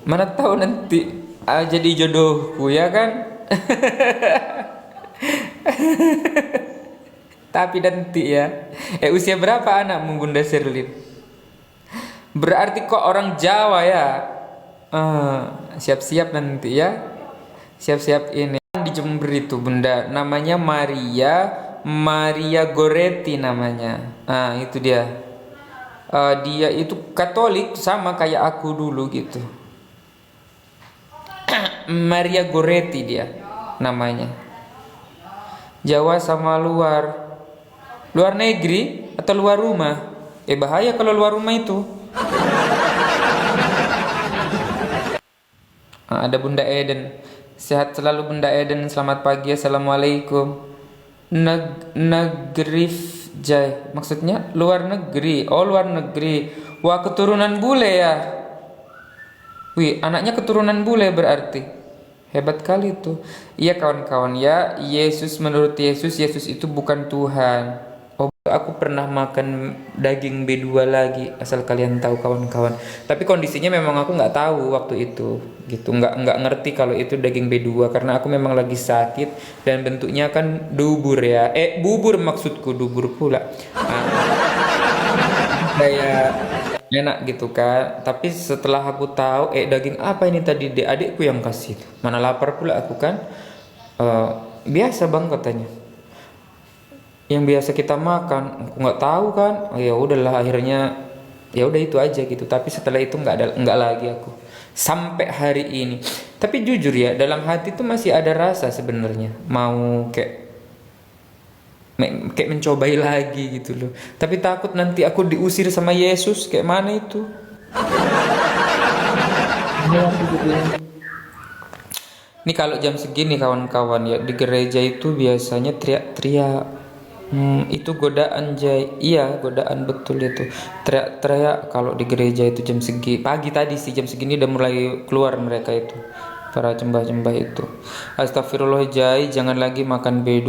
Mana tahu nanti jadi jodohku ya kan. Tapi nanti ya. Usia berapa anakmu Bunda Sherlyn? Berarti kok orang Jawa ya. Eh, Siap-siap nanti ya. Siap-siap ini. Di Jember itu Bunda, namanya Maria, Maria Goretti namanya. Itu dia. Dia itu Katolik sama kayak aku dulu gitu. Maria Goretti dia namanya. Jawa sama luar negeri atau luar rumah. Bahaya kalau luar rumah itu. Ada Bunda Eden. Sehat selalu Bunda Eden. Selamat pagi. Assalamualaikum. Negrif Jai. Maksudnya luar negeri. Oh, luar negeri. Wah, keturunan bule ya. Wih, anaknya keturunan bule berarti. Hebat kali itu. Iya kawan-kawan ya. Menurut Yesus itu bukan Tuhan. Oh, aku pernah makan daging B2 lagi, asal kalian tahu kawan-kawan. Tapi kondisinya memang aku nggak tahu waktu itu, gitu. Nggak ngerti kalau itu daging B2 karena aku memang lagi sakit dan bentuknya kan dubur ya. Bubur maksudku, dubur pula. Kayak enak gitu kan. Tapi setelah aku tahu, daging apa ini tadi, adikku yang kasih. Mana lapar pula aku kan. Eh, Biasa bang katanya, yang biasa kita makan. Aku nggak tahu kan. Oh ya udahlah, akhirnya ya udah itu aja gitu. Tapi setelah itu nggak lagi aku sampai hari ini. Tapi jujur ya, dalam hati tuh masih ada rasa sebenarnya mau kayak mencobai lagi gitu loh. Tapi takut nanti aku diusir sama Yesus, kayak mana itu. Ini kalau jam segini kawan-kawan ya, di gereja itu biasanya teriak-teriak. Itu godaan Jay. Iya, godaan betul itu. Teriak-teriak kalau di gereja itu jam segi. Pagi tadi sih jam segini udah mulai keluar mereka itu. Para cembah-cembah itu. Astagfirullah Jay, jangan lagi makan B2.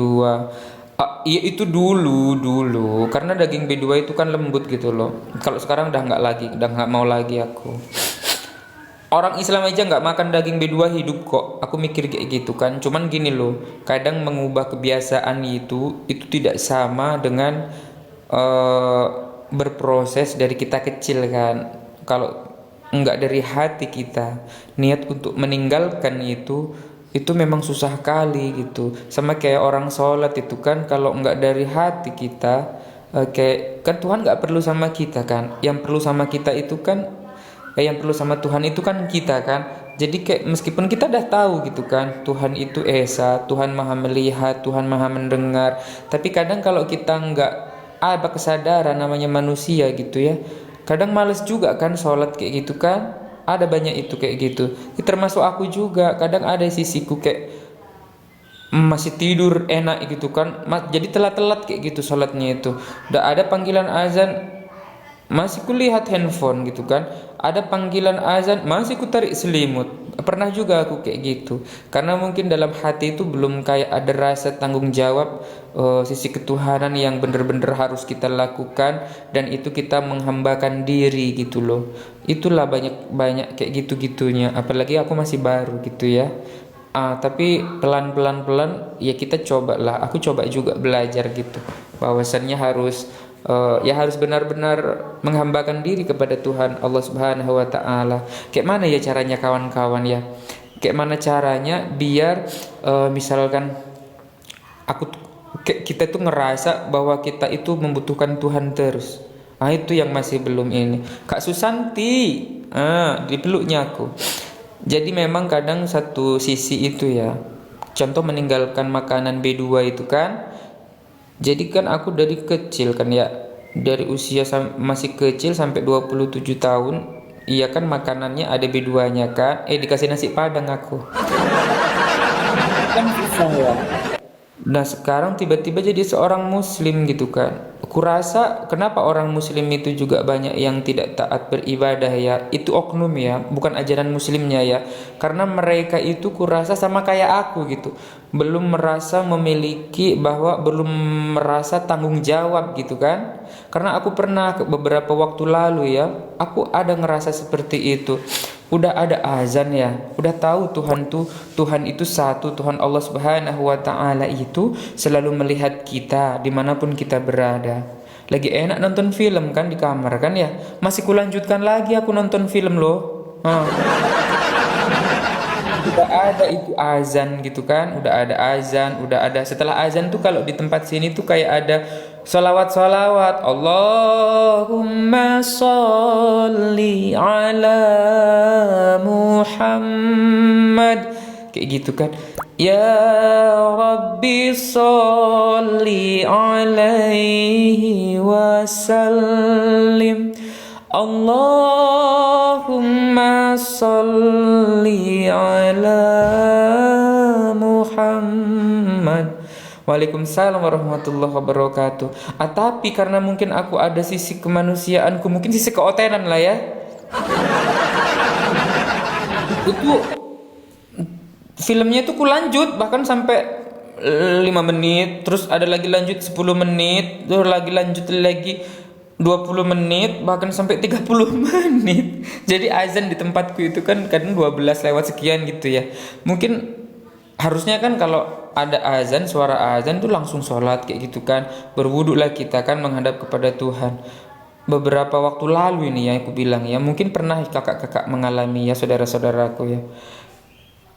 Iya itu dulu karena daging B2 itu kan lembut gitu loh. Kalau sekarang udah nggak lagi, udah nggak mau lagi aku. Orang Islam aja nggak makan daging B2 hidup kok. Aku mikir kayak gitu kan. Cuman gini loh, kadang mengubah kebiasaan itu tidak sama dengan eh, berproses dari kita kecil kan. Kalau nggak dari hati kita, niat untuk meninggalkan itu memang susah kali gitu. Sama kayak orang sholat itu kan, kalau nggak dari hati kita, kayak kan Tuhan nggak perlu sama kita kan. Yang perlu sama kita itu kan, yang perlu sama Tuhan itu kan kita kan. Jadi kayak meskipun kita udah tahu gitu kan, Tuhan itu Esa, Tuhan maha melihat, Tuhan maha mendengar. Tapi kadang kalau kita nggak ada kesadaran, namanya manusia gitu ya, kadang males juga kan sholat kayak gitu kan. Ada banyak itu kayak gitu. Termasuk aku juga, kadang ada sisiku kayak masih tidur enak gitu kan, jadi telat-telat kayak gitu sholatnya itu. Udah ada panggilan azan masih kulihat handphone gitu kan, ada panggilan azan masih ku tarik selimut. Pernah juga aku kayak gitu, karena mungkin dalam hati itu belum kayak ada rasa tanggung jawab, sisi ketuhanan yang bener-bener harus kita lakukan, dan itu kita menghambakan diri gitu loh. Itulah banyak kayak gitu-gitunya, apalagi aku masih baru gitu ya. Tapi pelan ya kita coba lah, aku coba juga belajar gitu, bahwasannya harus harus benar-benar menghambakan diri kepada Tuhan Allah Subhanahu wa taala. Kayak mana ya caranya kawan-kawan ya? Kayak mana caranya biar misalkan kita tuh ngerasa bahwa kita itu membutuhkan Tuhan terus. Itu yang masih belum ini. Kak Susanti, dipeluknya aku. Jadi memang kadang satu sisi itu ya. Contoh meninggalkan makanan B2 itu kan. Jadi kan aku dari kecil kan ya. Dari usia masih kecil sampai 27 tahun. Iya kan makanannya ada B2-nya kan. Dikasih nasi padang aku. Kan susah ya. Nah sekarang tiba-tiba jadi seorang muslim gitu kan. Kurasa kenapa orang muslim itu juga banyak yang tidak taat beribadah ya. Itu oknum ya, bukan ajaran muslimnya ya. Karena mereka itu kurasa sama kayak aku gitu, belum merasa belum merasa tanggung jawab gitu kan. Karena aku pernah beberapa waktu lalu ya, aku ada ngerasa seperti itu. udah ada azan ya, udah tahu Tuhan itu satu, Tuhan Allah Subhanahu wa taala itu selalu melihat kita dimanapun kita berada. Lagi enak nonton film kan di kamar kan ya, masih kulanjutkan lagi aku nonton film loh. Udah ada itu azan gitu kan, udah ada azan, udah ada, setelah azan tuh kalau di tempat sini tuh kayak ada salawat Allahumma sholli ala Muhammad kayak gitu kan, ya Rabbi sholli alaihi wasallim, Allahumma salli ala Muhammad. Waalaikumsalam warahmatullahi wabarakatuh. Tapi karena mungkin aku ada sisi kemanusiaanku, mungkin sisi keotenan lah ya. Itu filmnya tuh ku lanjut bahkan sampai 5 menit, terus ada lagi lanjut 10 menit, terus lagi lanjut lagi 20 menit, bahkan sampai 30 menit. Jadi azan di tempatku itu kan kadang 12 lewat sekian gitu ya. Mungkin harusnya kan kalau ada azan, suara azan tuh langsung sholat kayak gitu kan. Berwudu lah kita kan menghadap kepada Tuhan. Beberapa waktu lalu ini ya aku bilang ya, mungkin pernah kakak-kakak mengalami ya, saudara-saudaraku ya.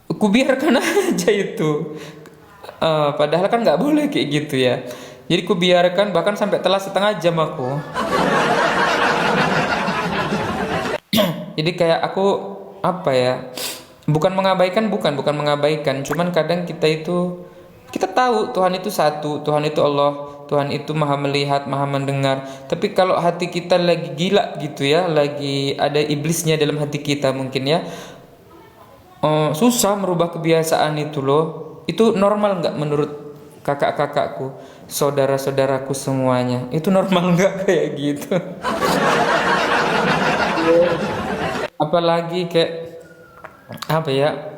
Aku biarkan aja itu. Padahal kan nggak boleh kayak gitu ya. Jadi ku biarkan bahkan sampai telat setengah jam aku. Jadi kayak aku apa ya? Bukan mengabaikan, bukan mengabaikan. Cuman kadang kita tahu Tuhan itu satu, Tuhan itu Allah, Tuhan itu maha melihat, maha mendengar. Tapi kalau hati kita lagi gila gitu ya, lagi ada iblisnya dalam hati kita mungkin ya, susah merubah kebiasaan itu loh. Itu normal nggak menurut kakak-kakakku, saudara-saudaraku semuanya? Itu normal nggak kayak gitu? Apalagi kayak apa ya?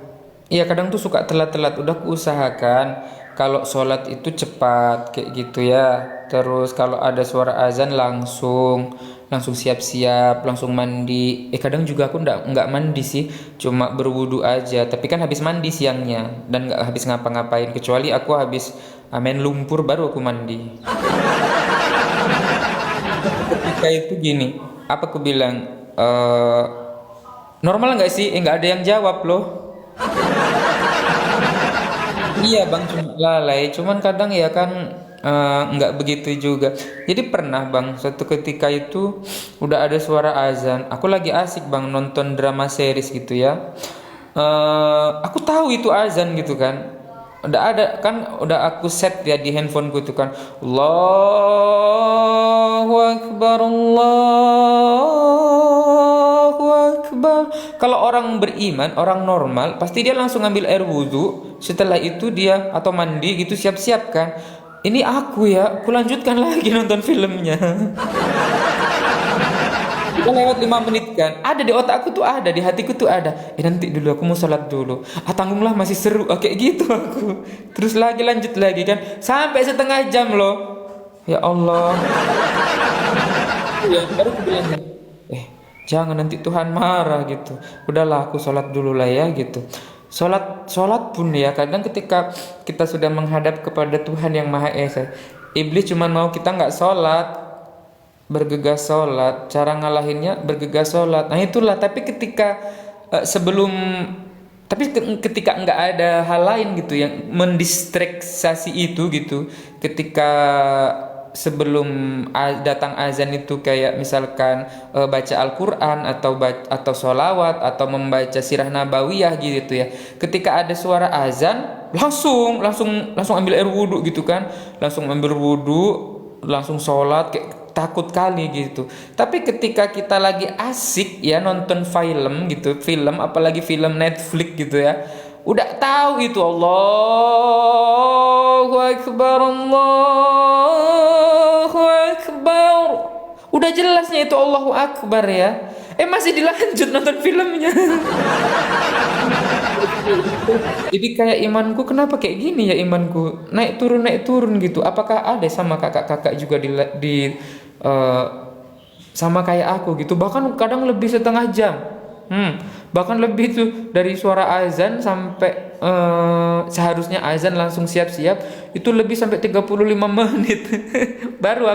Iya kadang tuh suka telat-telat. Udah kuusahakan kalau sholat itu cepat kayak gitu ya. Terus kalau ada suara azan langsung siap-siap, langsung mandi. Kadang juga aku nggak mandi sih, cuma berwudu aja. Tapi kan habis mandi siangnya dan nggak habis ngapa-ngapain, kecuali aku habis main lumpur baru aku mandi. Ketika itu gini, apa aku bilang? Normal nggak sih? Nggak ada yang jawab loh. Iya bang, cuma lalai. Cuman kadang ya kan nggak begitu juga. Jadi pernah bang, suatu ketika itu udah ada suara azan. Aku lagi asik bang nonton drama series gitu ya. Aku tahu itu azan gitu kan. Udah ada kan, udah aku set ya di handphoneku itu kan. Allahu Akbar, Allahu Akbar. Kalau orang beriman, orang normal, pasti dia langsung ambil air wudhu. Setelah itu dia atau mandi gitu siap-siap kan. Ini aku ya, aku lanjutkan lagi nonton filmnya. Udah lewat 5 menit kan, ada di otakku tuh, ada di hatiku tuh ada. Nanti dulu aku mau sholat dulu. Tanggunglah masih seru, kayak gitu aku. Terus lanjut lagi kan, sampai setengah jam loh. Ya Allah. Ya baru aku bilang, jangan nanti Tuhan marah gitu. Udahlah aku sholat dulu lah ya gitu. Sholat pun ya kadang ketika kita sudah menghadap kepada Tuhan yang Maha Esa, iblis cuma mau kita nggak sholat, bergegas sholat. Cara ngalahinnya bergegas sholat. Nah itulah. Tapi ketika ketika nggak ada hal lain gitu yang mendistraksi itu gitu, ketika sebelum datang azan itu kayak misalkan baca Al-Quran atau sholawat atau membaca sirah nabawiyah gitu ya. Ketika ada suara azan langsung ambil air wudhu gitu kan, langsung ambil wudhu, langsung sholat kayak takut kali gitu. Tapi ketika kita lagi asik ya nonton film gitu, apalagi film Netflix gitu ya, udah tahu itu Allahu Akbar, Allahu Akbar. Udah jelasnya itu Allahu Akbar ya. Masih dilanjut nonton filmnya. Jadi kayak imanku kenapa kayak gini ya, imanku naik turun gitu. Apakah ada sama kakak-kakak juga sama kayak aku gitu, bahkan kadang lebih setengah jam. Bahkan lebih tuh, dari suara azan sampai seharusnya azan langsung siap-siap itu lebih sampai 35 menit. Baru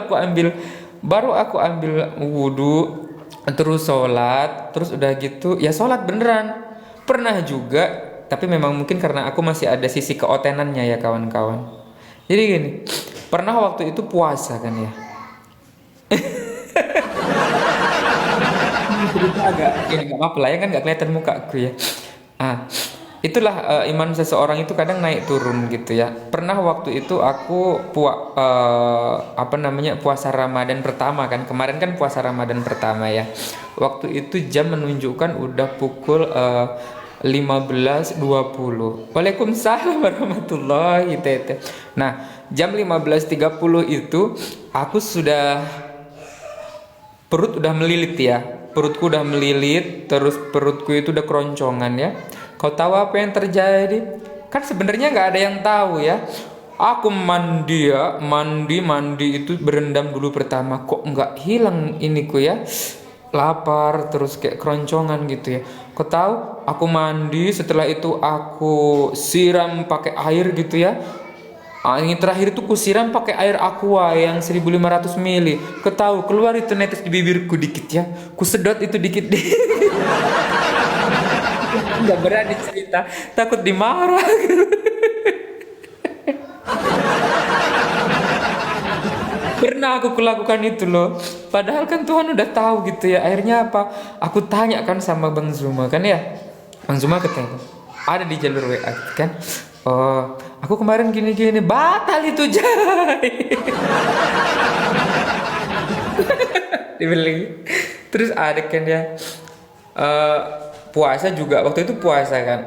aku ambil wudhu, terus sholat, terus udah gitu ya sholat beneran. Pernah juga, tapi memang mungkin karena aku masih ada sisi keotenannya ya kawan-kawan. Jadi gini, pernah waktu itu puasa kan ya. Cerita agak ya nggak apa-apa lah ya, kan nggak kelihatan mukaku ya. Ah, itulah iman seseorang itu kadang naik turun gitu ya. Pernah waktu itu aku apa namanya, puasa Ramadan pertama kan. Kemarin kan puasa Ramadan pertama ya. Waktu itu jam menunjukkan udah pukul 15.20. Waalaikumsalam warahmatullahi wabarakatuh. Nah, jam 15.30 itu aku sudah, perut udah melilit ya, perutku udah melilit, terus perutku itu udah keroncongan ya. Kau tahu apa yang terjadi? Kan sebenarnya nggak ada yang tahu ya. Aku mandi ya, mandi itu berendam dulu pertama, kok nggak hilang iniku ya, lapar terus kayak keroncongan gitu ya. Kau tahu? Aku mandi, setelah itu aku siram pakai air gitu ya. Yang terakhir itu kusiram pakai air aqua yang 1500 ml. Ketahu keluar itu netes di bibirku dikit ya. Kusedot itu dikit. Nggak berani cerita, takut dimarah. Pernah aku kulakukan itu loh. Padahal kan Tuhan udah tahu gitu ya. Akhirnya apa? Aku tanya kan sama Bang Zuma kan ya. Bang Zuma ketemu. Ada di jalur WA kan. Oh, aku kemarin gini-gini, batal itu Jai. Dibeli. Terus ada kan ya. Puasa juga waktu itu puasa kan.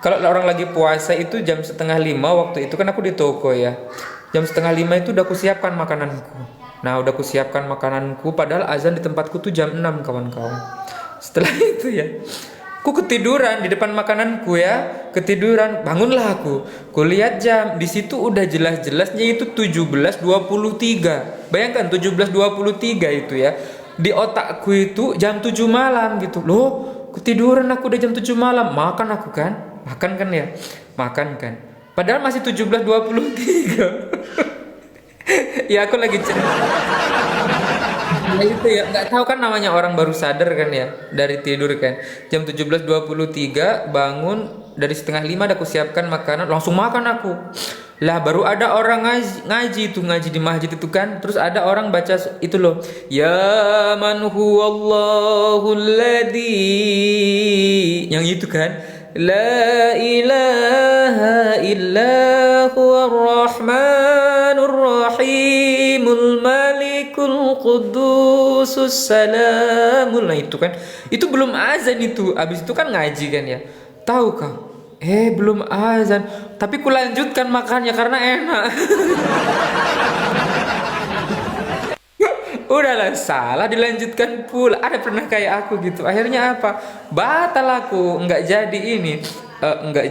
Kalau orang lagi puasa itu jam 4:30 waktu itu kan aku di toko ya. Jam 4:30 itu udah kusiapkan makananku. Nah, udah kusiapkan makananku padahal azan di tempatku tuh jam 6 kawan-kawan. Setelah itu ya, aku ketiduran di depan makananku ya, ketiduran, bangunlah aku. Ku lihat jam, di situ udah jelas-jelasnya itu 17.23. Bayangkan 17.23 itu ya. Di otakku itu jam 7 malam gitu. Loh, ketiduran aku udah jam 7 malam. Makan aku kan? Makan kan ya? Makan kan. Padahal masih 17.23. Ya aku lagi cerita. Nah itu ya, nggak tahu kan namanya orang baru sadar kan ya dari tidur kan. Jam 17.23 bangun, dari 4:30 ada aku siapkan makanan, langsung makan aku. Lah baru ada orang ngaji di masjid itu kan. Terus ada orang baca itu loh. Ya man huwallahu alladzi. Yang itu kan. La ilaha illa huwar rahmanur rahimul malikul qudusus salamul. Nah itu kan, itu belum azan itu. Abis itu kan ngaji kan ya. Tahu kau? Belum azan, tapi kulanjutkan makannya karena enak. Udahlah, salah dilanjutkan pula. Ada pernah kayak aku gitu. Akhirnya apa? Batal aku, nggak jadi ini, nggak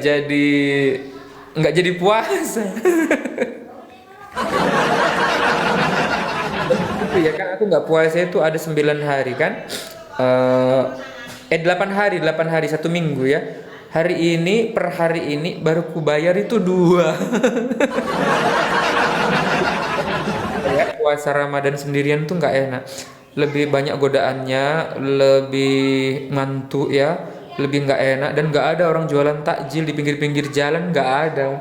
jadi puasa. Itu ya kan, aku nggak puasa itu ada 9 hari kan. 8 hari 1 minggu ya. Hari ini per hari ini baru kubayar itu 2. Ya, puasa Ramadan sendirian tuh nggak enak. Lebih banyak godaannya, lebih ngantuk ya, lebih nggak enak, dan nggak ada orang jualan takjil di pinggir-pinggir jalan, nggak ada.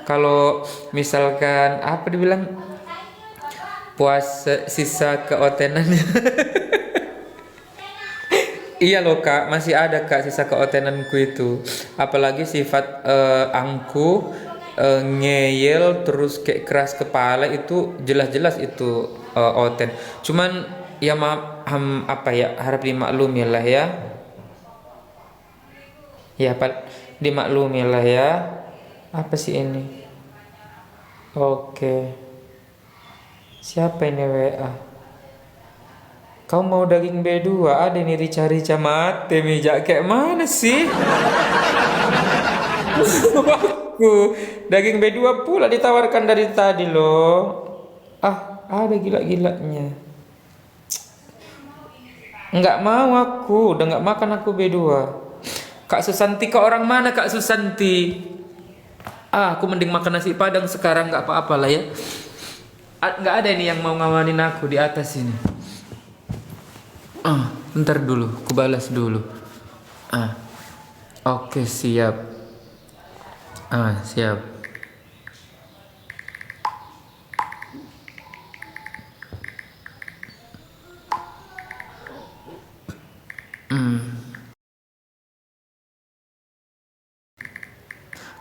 Kalau misalkan apa dibilang, puasa sisa keotenannya. Iya loh kak, masih ada kak sisa keotenanku itu. Apalagi sifat angku, ngeyel, terus kayak keras kepala, itu jelas-jelas itu oten. Cuman ya apa ya, harap dimaklumi lah ya. Ya dimaklumi lah ya. Apa sih ini? Oke. Siapa ini WA? Kau mau daging B2? Ada nih rica-rica mate meja. Kayak mana sih? Aku daging B2 pula ditawarkan dari tadi loh. Ada gila-gilanya. Nggak mau aku, udah nggak makan aku B2. Kak Susanti, ke orang mana Kak Susanti? Aku mending makan nasi padang sekarang, nggak apa-apa lah ya. Nggak ada ini yang mau ngamanin aku di atas ini. Bentar dulu, aku balas dulu. Oke, siap. Siap.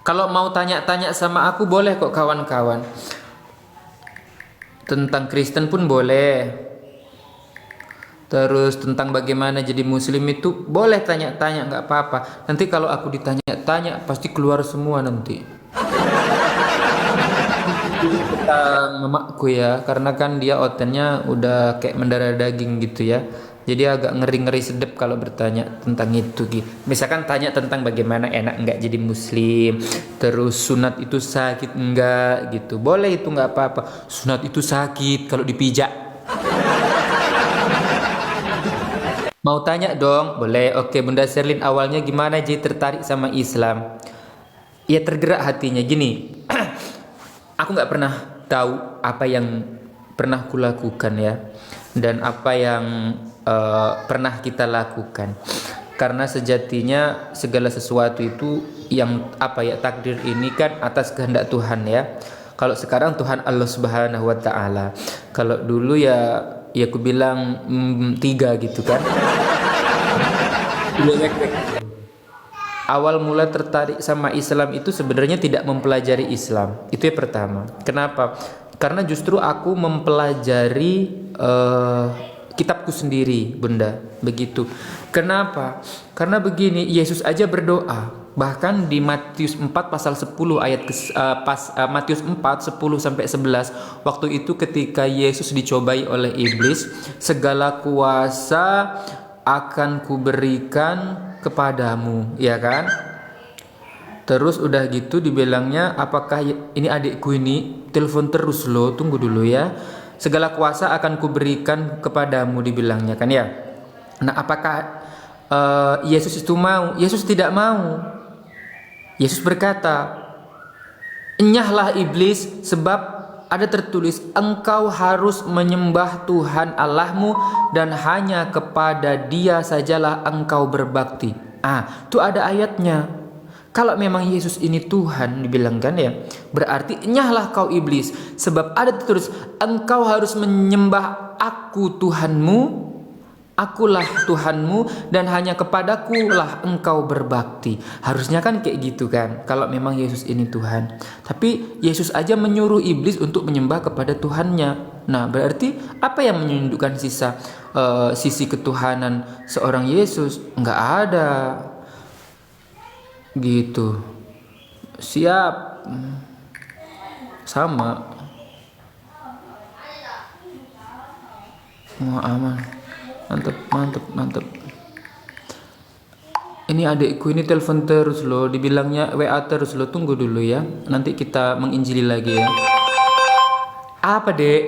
Kalau mau tanya-tanya sama aku boleh kok kawan-kawan. Tentang Kristen pun boleh. Terus tentang bagaimana jadi muslim itu boleh tanya-tanya, nggak apa-apa. Nanti kalau aku ditanya-tanya pasti keluar semua nanti. Tentang mamaku ya, karena kan dia otennya udah kayak mendarah daging gitu ya. Jadi agak ngeri-ngeri sedep kalau bertanya tentang itu gitu. Misalkan tanya tentang bagaimana enak nggak jadi muslim, terus sunat itu sakit enggak gitu. Boleh itu nggak apa-apa. Sunat itu sakit kalau dipijak. Mau tanya dong? Boleh. Oke, Bunda Serlin, awalnya gimana jadi tertarik sama Islam? Ya tergerak hatinya gini. Aku nggak pernah tahu apa yang pernah kulakukan ya, dan apa yang pernah kita lakukan. Karena sejatinya segala sesuatu itu yang takdir ini kan atas kehendak Tuhan ya. Kalau sekarang Tuhan Allah Subhanahu wa taala. Kalau dulu ya aku bilang 3 gitu kan. Awal mula tertarik sama Islam itu sebenarnya tidak mempelajari Islam. Itu yang pertama. Kenapa? Karena justru aku mempelajari kitabku sendiri, Bunda. Begitu. Kenapa? Karena begini, Yesus aja berdoa. Bahkan di Matius 4 pasal 10 ayat Matius 4 10 sampai 11, waktu itu ketika Yesus dicobai oleh iblis, segala kuasa akan kuberikan kepadamu, ya kan? Terus udah gitu dibilangnya, apakah ini adikku ini telepon terus loh, tunggu dulu ya. Segala kuasa akan kuberikan kepadamu, dibilangnya kan ya. Nah, apakah Yesus itu mau? Yesus tidak mau. Yesus berkata, "Enyahlah iblis, sebab ada tertulis, engkau harus menyembah Tuhan Allahmu dan hanya kepada Dia sajalah engkau berbakti." Itu ada ayatnya. Kalau memang Yesus ini Tuhan, dibilangkan ya, berarti enyahlah kau iblis, sebab ada tertulis, engkau harus menyembah aku Tuhanmu, akulah Tuhanmu, dan hanya kepadaku lah engkau berbakti. Harusnya kan kayak gitu kan, kalau memang Yesus ini Tuhan. Tapi Yesus aja menyuruh iblis untuk menyembah kepada Tuhannya. Nah, berarti apa yang menunjukkan sisi ketuhanan seorang Yesus? Nggak ada. Gitu. Siap. Sama. Mau aman. Mantap. Ini adikku ini telepon terus loh, dibilangnya WA terus loh. Tunggu dulu ya, nanti kita menginjili lagi ya. Apa dek?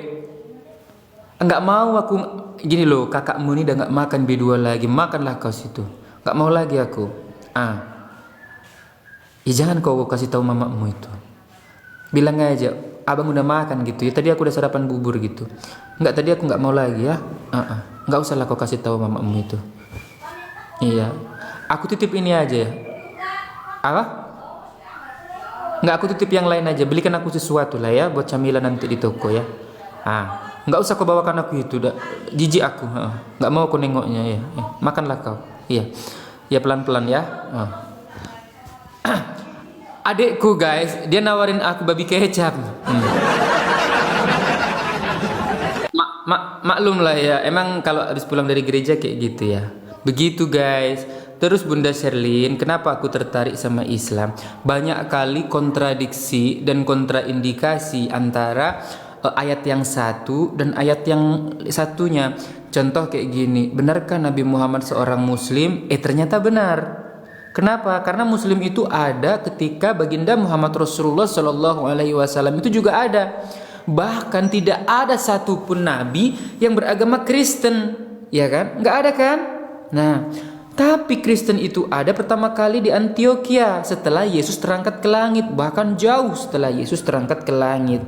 Enggak mau aku. Gini loh, kakakmu ini udah nggak makan B2 lagi, makanlah kau situ. Nggak mau lagi aku. Ya jangan kau kasih tahu mamamu itu. Bilang aja, abang udah makan gitu ya. Tadi aku udah sarapan bubur gitu. Enggak, tadi aku nggak mau lagi ya. Nggak usah lah kau kasih tahu mamamu itu. Iya. Aku titip ini aja ya. Apa? Nggak, aku titip yang lain aja. Belikan aku sesuatu lah ya buat camilan nanti di toko ya. Nggak usah kau bawakan aku itu. Jijik aku. Nggak mau aku nengoknya ya. Makanlah kau. Iya. Ya pelan-pelan ya. Adikku guys, dia nawarin aku babi kecap. Maklum lah ya, emang kalau habis pulang dari gereja kayak gitu ya. Begitu guys. Terus Bunda Sherlyn, kenapa aku tertarik sama Islam? Banyak kali kontradiksi dan kontraindikasi antara ayat yang satu dan ayat yang satunya. Contoh kayak gini, benarkah Nabi Muhammad seorang muslim? Ternyata benar. Kenapa? Karena muslim itu ada ketika baginda Muhammad Rasulullah Shallallahu Alaihi Wasallam itu juga ada. Bahkan tidak ada satupun nabi yang beragama Kristen. Ya kan? Nggak ada kan? Nah, tapi Kristen itu ada pertama kali di Antioquia setelah Yesus terangkat ke langit, bahkan jauh setelah Yesus terangkat ke langit.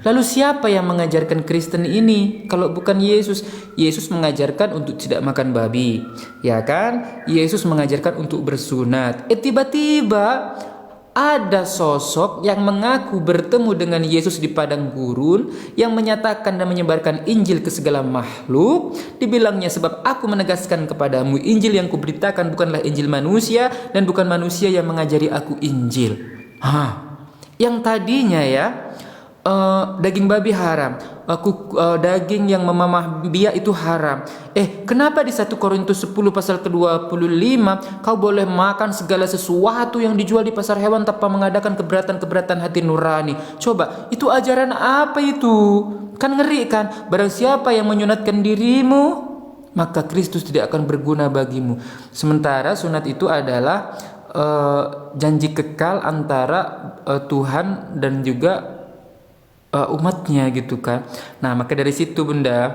Lalu siapa yang mengajarkan Kristen ini? Kalau bukan Yesus, Yesus mengajarkan untuk tidak makan babi, ya kan? Yesus mengajarkan untuk bersunat. Tiba-tiba ada sosok yang mengaku bertemu dengan Yesus di padang gurun, yang menyatakan dan menyebarkan Injil ke segala makhluk. Dibilangnya, sebab aku menegaskan kepadamu, Injil yang kuberitakan bukanlah Injil manusia, dan bukan manusia yang mengajari aku Injil. Yang tadinya ya daging babi haram, daging yang memamah biak itu haram. Kenapa di 1 Korintus 10 pasal ke-25 kau boleh makan segala sesuatu yang dijual di pasar hewan tanpa mengadakan keberatan-keberatan hati nurani? Coba, itu ajaran apa itu? Kan ngeri kan? Barang siapa yang menyunatkan dirimu, maka Kristus tidak akan berguna bagimu. Sementara sunat itu adalah janji kekal antara Tuhan dan juga umatnya gitu kan. Nah, maka dari situ bunda,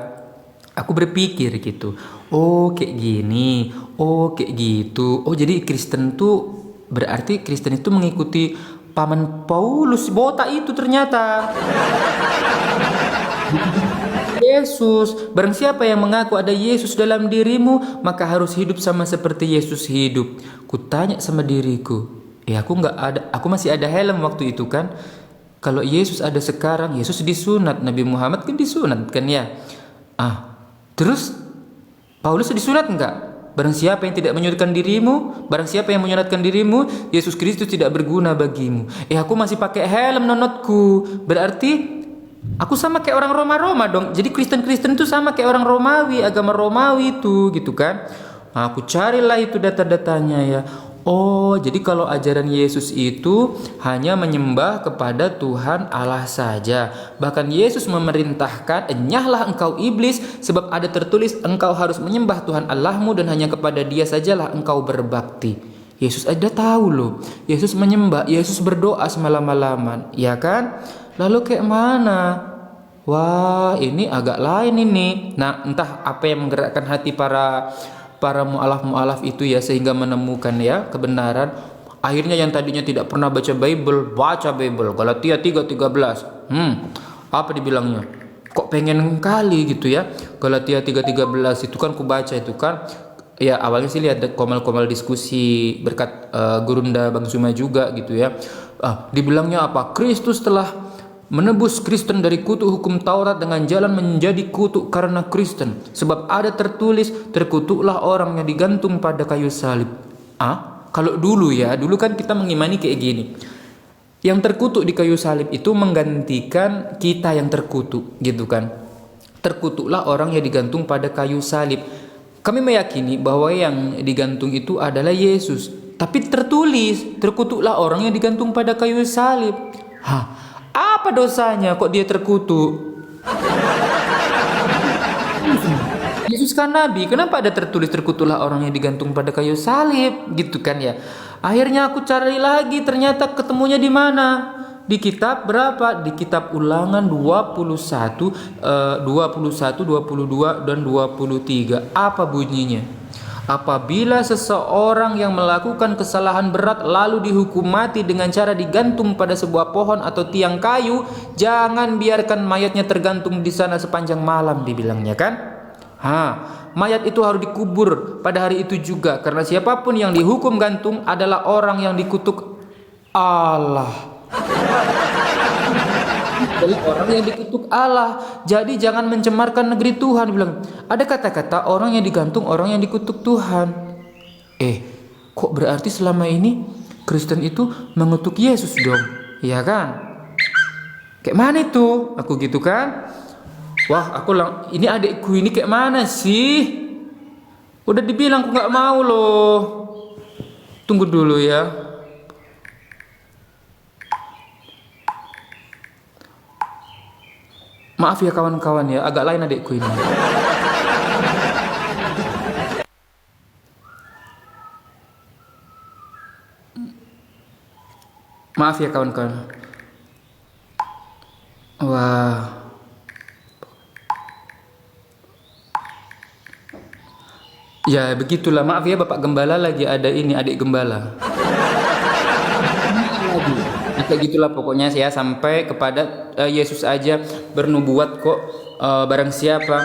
aku berpikir gitu, oh kayak gini, oh kayak gitu, oh jadi Kristen tuh berarti Kristen itu mengikuti paman Paulus botak itu ternyata. Yesus, barang siapa yang mengaku ada Yesus dalam dirimu, maka harus hidup sama seperti Yesus hidup. Kutanya sama diriku, aku nggak ada, aku masih ada helm waktu itu kan. Kalau Yesus ada sekarang, Yesus disunat, Nabi Muhammad kan disunat kan ya. Terus Paulus disunat enggak? Barang siapa yang tidak menyunatkan dirimu, barang siapa yang menyunatkan dirimu, Yesus Kristus tidak berguna bagimu. Aku masih pakai helm nonotku. Berarti aku sama kayak orang Roma-Roma dong. Jadi Kristen-Kristen itu sama kayak orang Romawi, agama Romawi itu gitu kan. Aku carilah itu data-datanya ya. Oh, jadi kalau ajaran Yesus itu hanya menyembah kepada Tuhan Allah saja. Bahkan Yesus memerintahkan, enyahlah engkau iblis, sebab ada tertulis engkau harus menyembah Tuhan Allahmu dan hanya kepada Dia sajalah engkau berbakti. Yesus ada tahu loh. Yesus menyembah, Yesus berdoa semalam-malaman, ya kan? Lalu kayak mana? Wah, ini agak lain ini. Nah, entah apa yang menggerakkan hati para mu'alaf-mu'alaf itu ya, sehingga menemukan ya kebenaran. Akhirnya yang tadinya tidak pernah baca Bible, baca Bible. Galatia 3:13. Apa dibilangnya? Kok pengen kali gitu ya. Galatia 3:13 itu kan ku baca itu kan. Ya awalnya sih lihat komal-komal diskusi berkat Gurunda Bang Suma juga gitu ya. Dibilangnya apa? Kristus telah menebus Kristen dari kutuk hukum Taurat dengan jalan menjadi kutuk karena Kristen. Sebab ada tertulis, terkutuklah orang yang digantung pada kayu salib. Kalau dulu ya, dulu kan kita mengimani kayak gini. Yang terkutuk di kayu salib itu menggantikan kita yang terkutuk, gitu kan. Terkutuklah orang yang digantung pada kayu salib. Kami meyakini bahwa yang digantung itu adalah Yesus. Tapi tertulis, terkutuklah orang yang digantung pada kayu salib. Apa dosanya kok dia terkutuk? Yesus kan nabi, kenapa ada tertulis terkutuklah orang yang digantung pada kayu salib, gitu kan ya. Akhirnya aku cari lagi, ternyata ketemunya di mana? Di kitab berapa? Di kitab Ulangan 21, 22 dan 23. Apa bunyinya? Apabila seseorang yang melakukan kesalahan berat lalu dihukum mati dengan cara digantung pada sebuah pohon atau tiang kayu, jangan biarkan mayatnya tergantung di sana sepanjang malam, dibilangnya kan. Mayat itu harus dikubur pada hari itu juga, karena siapapun yang dihukum gantung adalah orang yang dikutuk Allah. Adalah orang yang dikutuk Allah. Jadi jangan mencemarkan negeri Tuhan, bilang. Ada kata-kata orang yang digantung, orang yang dikutuk Tuhan. Kok berarti selama ini Kristen itu mengutuk Yesus dong? Iya kan? Kayak mana itu? Aku gitu kan? Wah, ini adikku ini kayak mana sih? Udah dibilang aku nggak mau loh. Tunggu dulu ya. Maaf ya kawan-kawan ya, agak lain adikku ini. Maaf ya kawan-kawan. Wah. Ya begitulah, maaf ya Bapak Gembala, lagi ada ini adik gembala. Lagi. Nah, kayak gitulah pokoknya ya, sampai kepada Yesus aja bernubuat kok, barang siapa.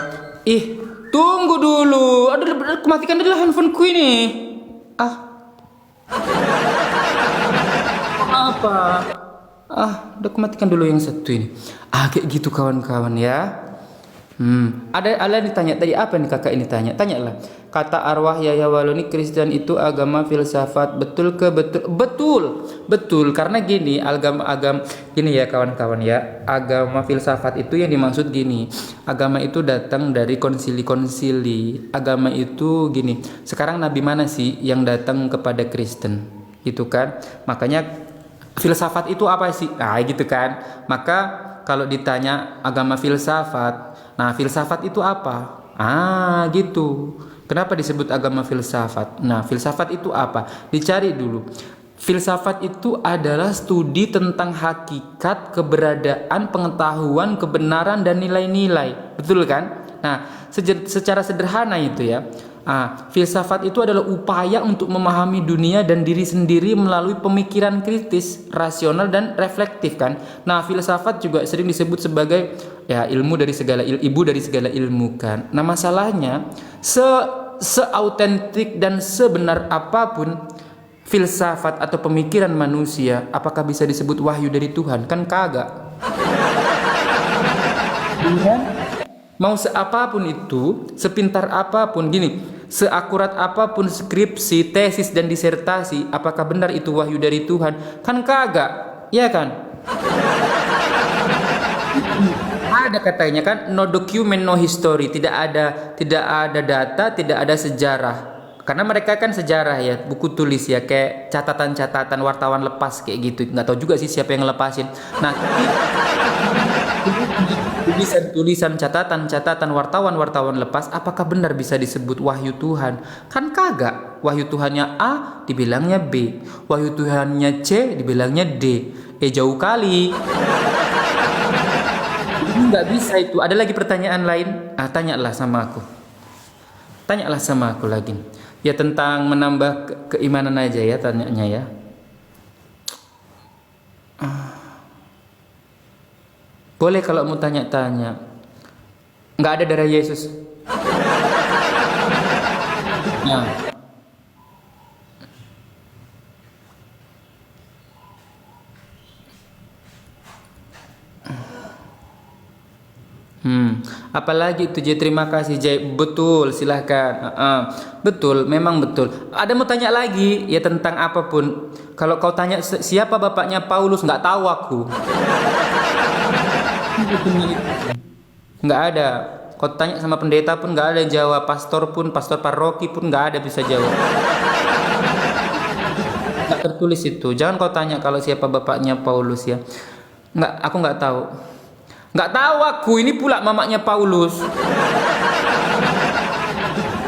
Ih, tunggu dulu. Aduh, aku matikan dulu handphoneku ini. Ah, apa? Udah aku matikan dulu yang satu ini. Kayak gitu kawan-kawan ya. Ada yang ditanya tadi, apa nih kakak ini tanya? Tanyalah. Kata arwah Yahya Waloni, Kristen itu agama filsafat. Betul ke betul? Betul. Betul, karena gini, agama gini ya kawan-kawan ya. Agama filsafat itu yang dimaksud gini. Agama itu datang dari konsili-konsili. Agama itu gini. Sekarang nabi mana sih yang datang kepada Kristen? Gitu kan? Makanya filsafat itu apa sih? Gitu kan. Maka kalau ditanya agama filsafat, nah filsafat itu apa? Gitu. Kenapa disebut agama filsafat? Nah, filsafat itu apa? Dicari dulu. Filsafat itu adalah studi tentang hakikat, keberadaan, pengetahuan, kebenaran, dan nilai-nilai. Betul kan? Nah, secara sederhana itu ya. Filsafat itu adalah upaya untuk memahami dunia dan diri sendiri melalui pemikiran kritis, rasional, dan reflektif kan. Nah, filsafat juga sering disebut sebagai ya ibu dari segala ilmu kan. Nah, masalahnya seautentik dan sebenar apapun filsafat atau pemikiran manusia, apakah bisa disebut wahyu dari Tuhan? Kan kagak. Mau seapapun itu, sepintar apapun, gini, seakurat apapun skripsi, tesis, dan disertasi, apakah benar itu wahyu dari Tuhan? Kan kagak, ya kan? Ada katanya kan, no document, no history, tidak ada data, tidak ada sejarah. Karena mereka kan sejarah ya, buku tulis ya, kayak catatan-catatan wartawan lepas kayak gitu. Nggak tahu juga sih siapa yang ngelepasin. Nah, tulisan catatan wartawan lepas, apakah benar bisa disebut wahyu Tuhan? Kan kagak. Wahyu Tuhannya A dibilangnya B, wahyu Tuhannya C dibilangnya D. Jauh kali. Ini nggak bisa itu. Ada lagi pertanyaan lain? Tanyalah sama aku lagi. Ya tentang menambah keimanan aja ya tanyanya ya. Boleh kalau mau tanya-tanya. Nggak ada darah Yesus. Nah. Apalagi itu Jay, terima kasih Jay. Betul, silahkan. Betul, memang betul. Ada mau tanya lagi ya tentang apapun. Kalau kau tanya siapa bapaknya Paulus, nggak tahu aku. Nggak ada. Kau tanya sama pendeta pun nggak ada yang jawab. Pastor paroki pun nggak ada bisa jawab. Nggak tertulis itu. Jangan kau tanya kalau siapa bapaknya Paulus ya. Nggak, aku nggak tahu. Nggak tahu aku, ini pula mamanya Paulus.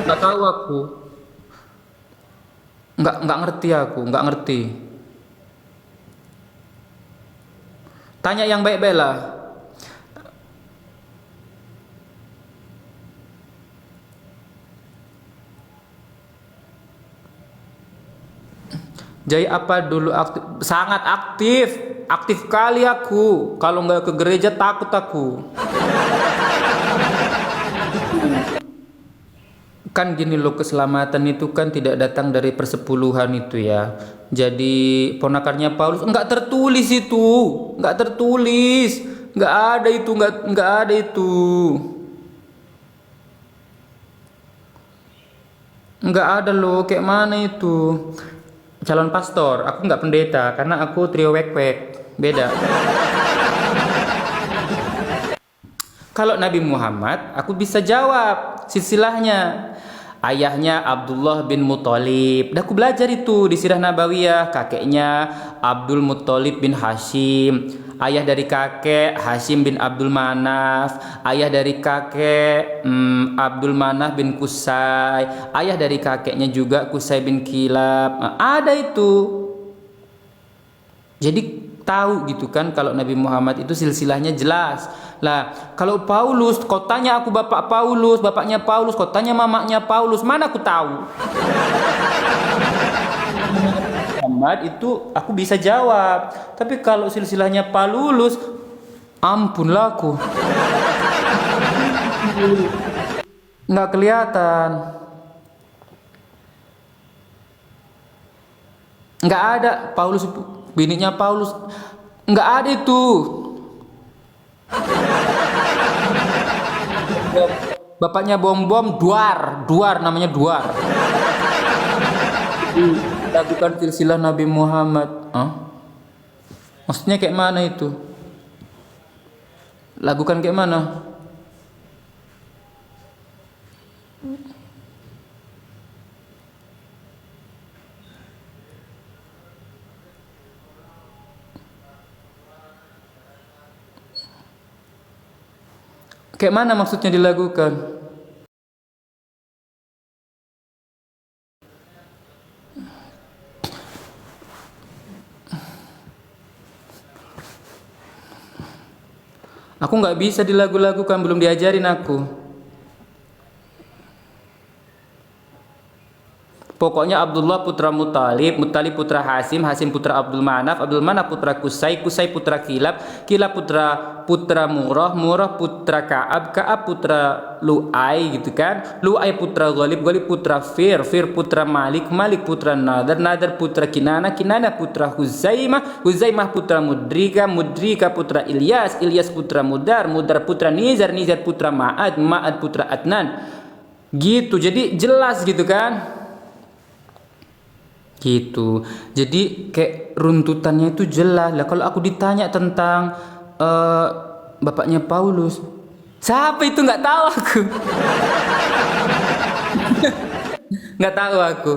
Nggak tahu aku. Nggak ngerti. Tanya yang baik-baik lah. Jai apa dulu aktif? Sangat aktif kali aku. Kalau nggak ke gereja takut aku. Kan gini loh, keselamatan itu kan tidak datang dari persepuluhan itu ya. Jadi ponakannya Paulus nggak tertulis itu, nggak ada itu. Nggak ada loh, kayak mana itu? Calon pastor, aku nggak pendeta karena aku trio wek-wek, beda. Kalau Nabi Muhammad, aku bisa jawab silsilahnya. Ayahnya Abdullah bin Muthalib. Dah aku belajar itu di Sirah Nabawiyah. Kakeknya Abdul Muthalib bin Hashim. Ayah dari kakek Hashim bin Abdul Manaf. Ayah dari kakek Abdul Manaf bin Qusay. Ayah dari kakeknya juga Qusay bin Kilab. Ada itu. Jadi tahu gitu kan kalau Nabi Muhammad itu silsilahnya jelas. Lah, kalau Paulus, kau tanya aku bapak Paulus, bapaknya Paulus, kau tanya mamanya Paulus, mana aku tahu? Muhammad itu aku bisa jawab. Tapi kalau silsilahnya Paulus, ampunlah aku. Nggak kelihatan. Nggak ada Paulus, bininya Paulus. Nggak ada itu. Bapaknya bom-bom, Duar namanya Duar. Lakukan silsilah Nabi Muhammad. Hah? Maksudnya kayak mana itu? Lakukan kayak mana? Kayak mana maksudnya dilakukan? Aku nggak bisa dilagu-lagukan, belum diajarin aku. Pokoknya Abdullah putra Muttalib, Muttalib putra Hasim, Hasim putra Abdul Manaf, Abdul Manaf putra Kusai, Kusai putra Kilab, Kilab putra Murrah, Murrah putra Ka'ab, Ka'ab putra Lu'ai gitu kan. Lu'ai putra Ghalib, Ghalib putra Fir, Fir putra Malik, Malik putra Nadar, Nadar putra Kinana, Kinana putra Huzaimah, Huzaimah putra Mudrika, Mudrika putra Ilyas, Ilyas putra Mudar, Mudar putra Nizar, Nizar putra Ma'ad, Ma'ad putra Adnan. Gitu. Jadi jelas gitu kan? Gitu. Jadi kayak runtutannya itu jelas lah. Kalau aku ditanya tentang bapaknya Paulus, siapa itu, nggak tahu aku. Nggak tahu aku,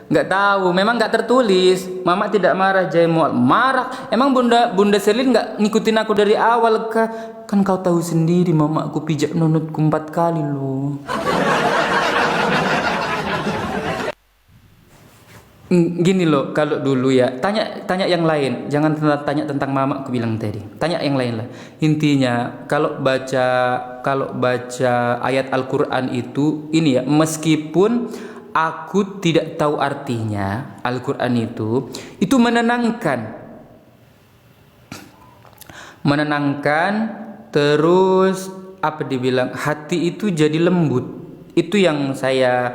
nggak tahu. Memang nggak tertulis. Mama tidak marah, Jaimol marah. Emang bunda Selin nggak ngikutin aku dari awal kah? Kan kau tahu sendiri, mama aku pijak nunutku 4 kali loh. Gini loh, kalau dulu ya tanya yang lain, jangan tanya tentang mama aku bilang tadi, tanya yang lain lah. Intinya kalau baca ayat Al-Quran itu ini ya, meskipun aku tidak tahu artinya Al-Quran itu menenangkan, terus apa dibilang, hati itu jadi lembut. Itu yang saya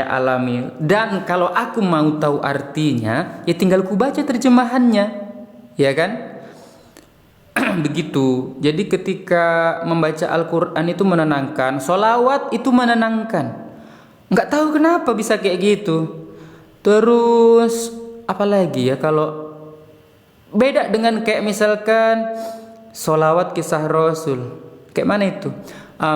alami. Dan kalau aku mau tahu artinya, ya tinggal ku baca terjemahannya, ya kan? Begitu. Jadi ketika membaca Al-Quran itu menenangkan, sholawat itu menenangkan. Nggak tahu kenapa bisa kayak gitu. Terus apalagi ya, kalau beda dengan kayak misalkan sholawat kisah Rasul, kayak mana itu?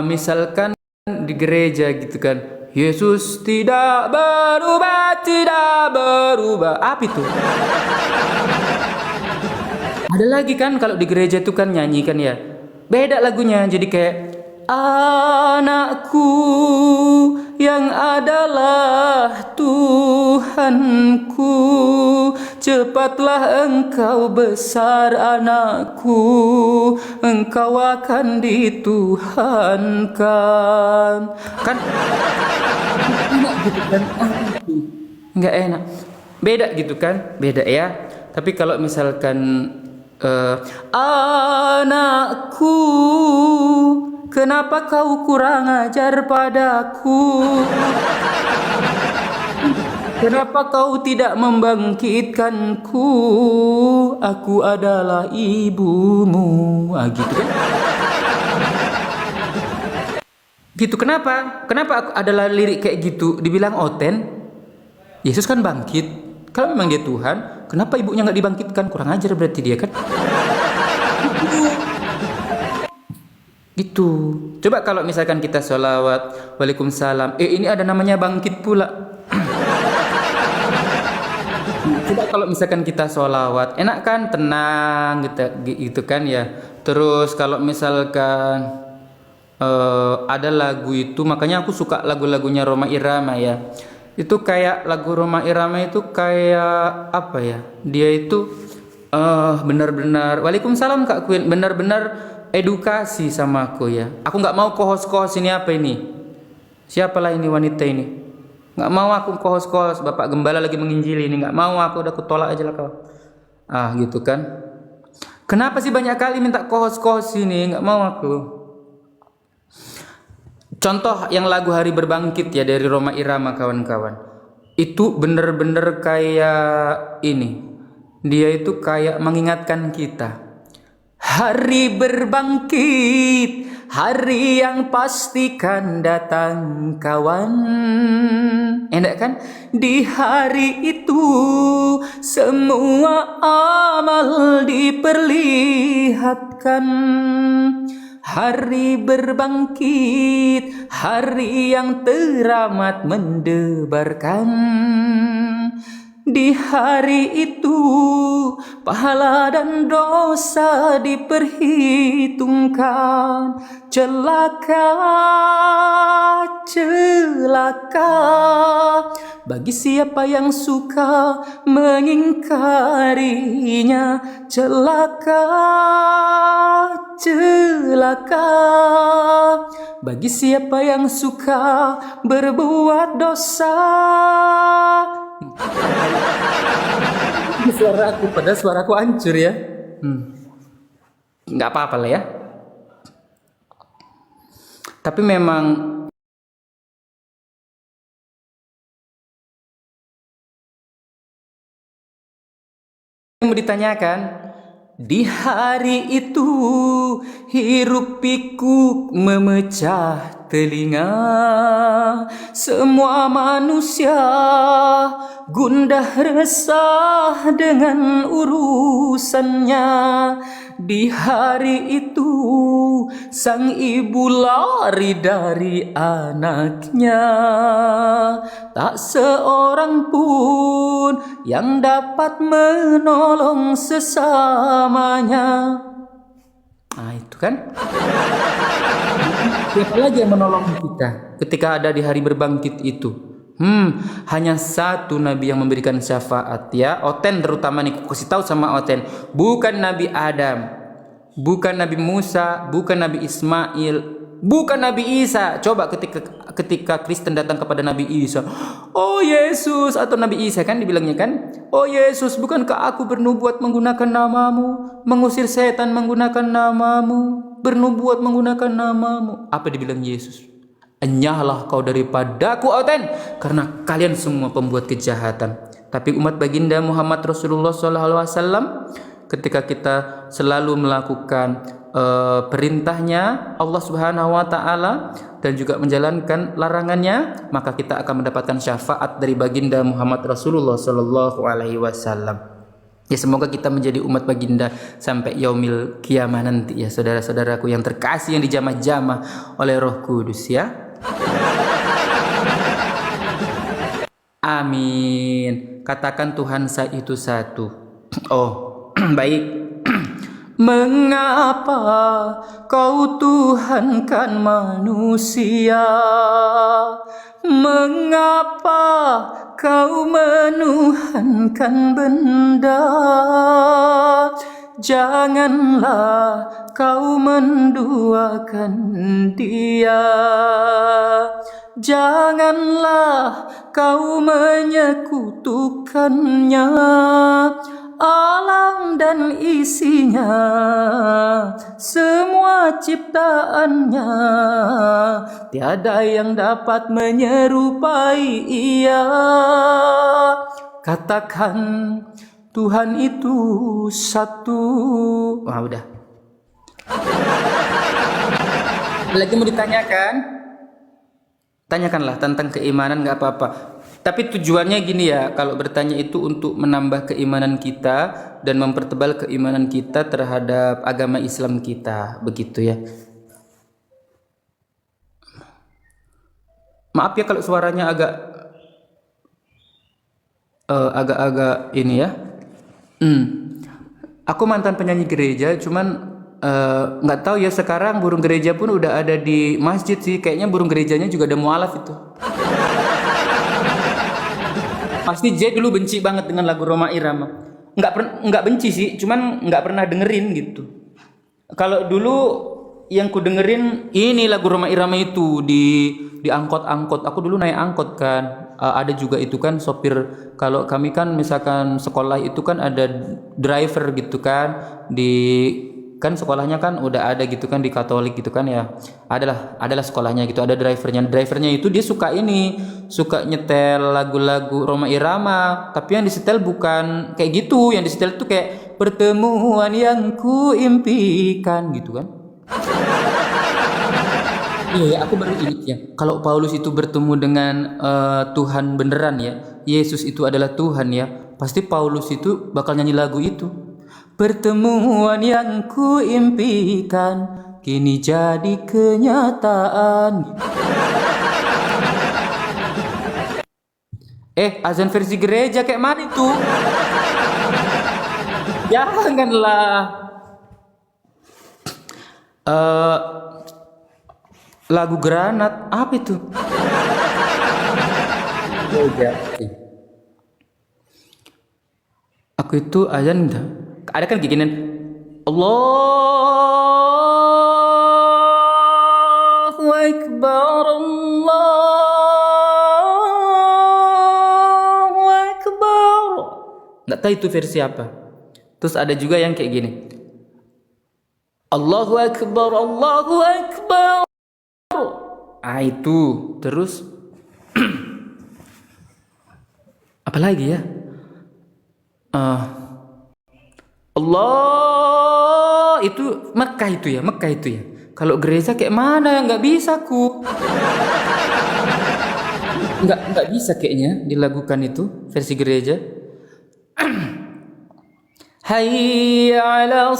Misalkan di gereja gitu kan, Yesus tidak berubah, tidak berubah. Apa itu? Ada lagi kan kalau di gereja itu kan nyanyi kan ya, beda lagunya. Jadi kayak anakku yang adalah Tuhanku, cepatlah engkau besar anakku, engkau akan dituhankan. Kan enak gitu kan, nggak enak, beda gitu kan, beda ya. Tapi kalau misalkan anakku, kenapa kau kurang ajar padaku? Kenapa kau tidak membangkitkanku? Aku adalah ibumu. Gitu kan? Gitu, kenapa? Kenapa adalah lirik kayak gitu dibilang oten? Yesus kan bangkit. Kalau memang dia Tuhan, kenapa ibunya nggak dibangkitkan? Kurang ajar berarti dia kan? Gitu. Coba kalau misalkan kita sholawat, Waalaikumsalam. Ini ada namanya bangkit pula. Coba kalau misalkan kita sholawat, enak kan, tenang gitu kan ya. Terus kalau misalkan ada lagu itu, makanya aku suka lagu-lagunya Rhoma Irama ya. Itu kayak lagu Rhoma Irama itu kayak apa ya? Dia itu Benar-benar. Waalaikumsalam Kak Queen. Benar-benar edukasi sama aku ya. Aku nggak mau kohos-kohos ini apa ini? Siapalah ini wanita ini? Nggak mau aku kohos-kohos. Bapak Gembala lagi menginjili ini. Nggak mau aku, udah aku tolak aja lah kau. Gitu kan. Kenapa sih banyak kali minta kohos-kohos ini? Nggak mau aku. Contoh yang lagu Hari Berbangkit ya dari Roma Irama kawan-kawan. Itu bener-bener kayak ini. Dia itu kayak mengingatkan kita. Hari berbangkit, hari yang pastikan datang kawan. Enak kan? Di hari itu semua amal diperlihatkan. Hari berbangkit, hari yang teramat mendebarkan. Di hari itu pahala dan dosa diperhitungkan. Celaka, celaka bagi siapa yang suka mengingkarinya. Celaka, celaka bagi siapa yang suka berbuat dosa. Suaraku, padahal suaraku hancur ya. Nggak apa-apa lah ya. Tapi memang mau ditanyakan, di hari itu hiruk pikuk memecah telinga. Semua manusia gundah resah dengan urusannya. Di hari itu sang ibu lari dari anaknya. Tak seorang pun yang dapat menolong sesamanya. Itu kan. Siapa lagi yang menolong kita ketika ada di hari berbangkit itu? Hanya satu nabi yang memberikan syafaat ya. Oten terutama nih, aku kasih tahu sama Oten, bukan Nabi Adam, bukan Nabi Musa, bukan Nabi Ismail, bukan Nabi Isa. Coba ketika Kristen datang kepada Nabi Isa, oh Yesus, atau Nabi Isa kan dibilangnya kan, oh Yesus, bukankah aku bernubuat menggunakan namamu, mengusir setan menggunakan namamu, bernubuat menggunakan namamu? Apa dibilang Yesus? Enyahlah kau daripadaku Oten, karena kalian semua pembuat kejahatan. Tapi umat baginda Muhammad Rasulullah SAW, ketika kita selalu melakukan perintahnya Allah Subhanahu wa taala dan juga menjalankan larangannya, maka kita akan mendapatkan syafaat dari baginda Muhammad Rasulullah sallallahu alaihi wasallam. Ya, semoga kita menjadi umat baginda sampai yaumil kiamah nanti ya, saudara-saudaraku yang terkasih yang dijamah-jamah oleh Roh Kudus ya. Amin. Katakan Tuhan saya itu satu. Baik. Mengapa kau Tuhankan manusia? Mengapa kau menuhankan benda? Janganlah kau menduakan dia. Janganlah kau menyekutukannya. Alam dan isinya, semua ciptaannya, tiada yang dapat menyerupai ia. Katakan Tuhan itu satu. Udah. Lagi mau ditanyakan? Tanyakanlah tentang keimanan, nggak apa-apa. Tapi tujuannya gini ya, kalau bertanya itu untuk menambah keimanan kita dan mempertebal keimanan kita terhadap agama Islam kita, begitu ya. Maaf ya kalau suaranya agak ini ya. Aku mantan penyanyi gereja, cuman nggak tahu ya sekarang burung gereja pun udah ada di masjid sih. Kayaknya burung gerejanya juga ada mualaf itu. Pasti J dulu benci banget dengan lagu Roma Irama. nggak benci sih, cuman nggak pernah dengerin gitu. Kalau dulu yang ku dengerin ini lagu Rhoma Irama itu di angkot-angkot. Aku dulu naik angkot kan. Ada juga itu kan sopir. Kalau kami kan misalkan sekolah itu kan ada driver gitu kan. Kan sekolahnya kan udah ada gitu kan di Katolik gitu kan ya. Adalah sekolahnya gitu, ada drivernya. Drivernya itu dia suka nyetel lagu-lagu Rhoma Irama, tapi yang disetel bukan kayak gitu. Yang disetel itu kayak pertemuan yang ku impikan gitu kan. Iya, aku baru ingat ya. Kalau Paulus itu bertemu dengan Tuhan beneran ya, Yesus itu adalah Tuhan ya, pasti Paulus itu bakal nyanyi lagu itu. Pertemuan yang kuimpikan kini jadi kenyataan. Azan versi gereja kayak mana itu? Janganlah. Lagu Granat apa itu? Aku itu azan ada kan gini, Allahu Akbar, Allahu Akbar. Nggak tahu itu versi apa. Terus ada juga yang kayak gini, Allahu Akbar, Allahu Akbar. Itu terus apa lagi ya? Allah itu Mekah itu ya. Kalau gereja kayak mana? Nggak bisa ku. Nggak bisa kayaknya dilakukan itu versi gereja. Hayya 'ala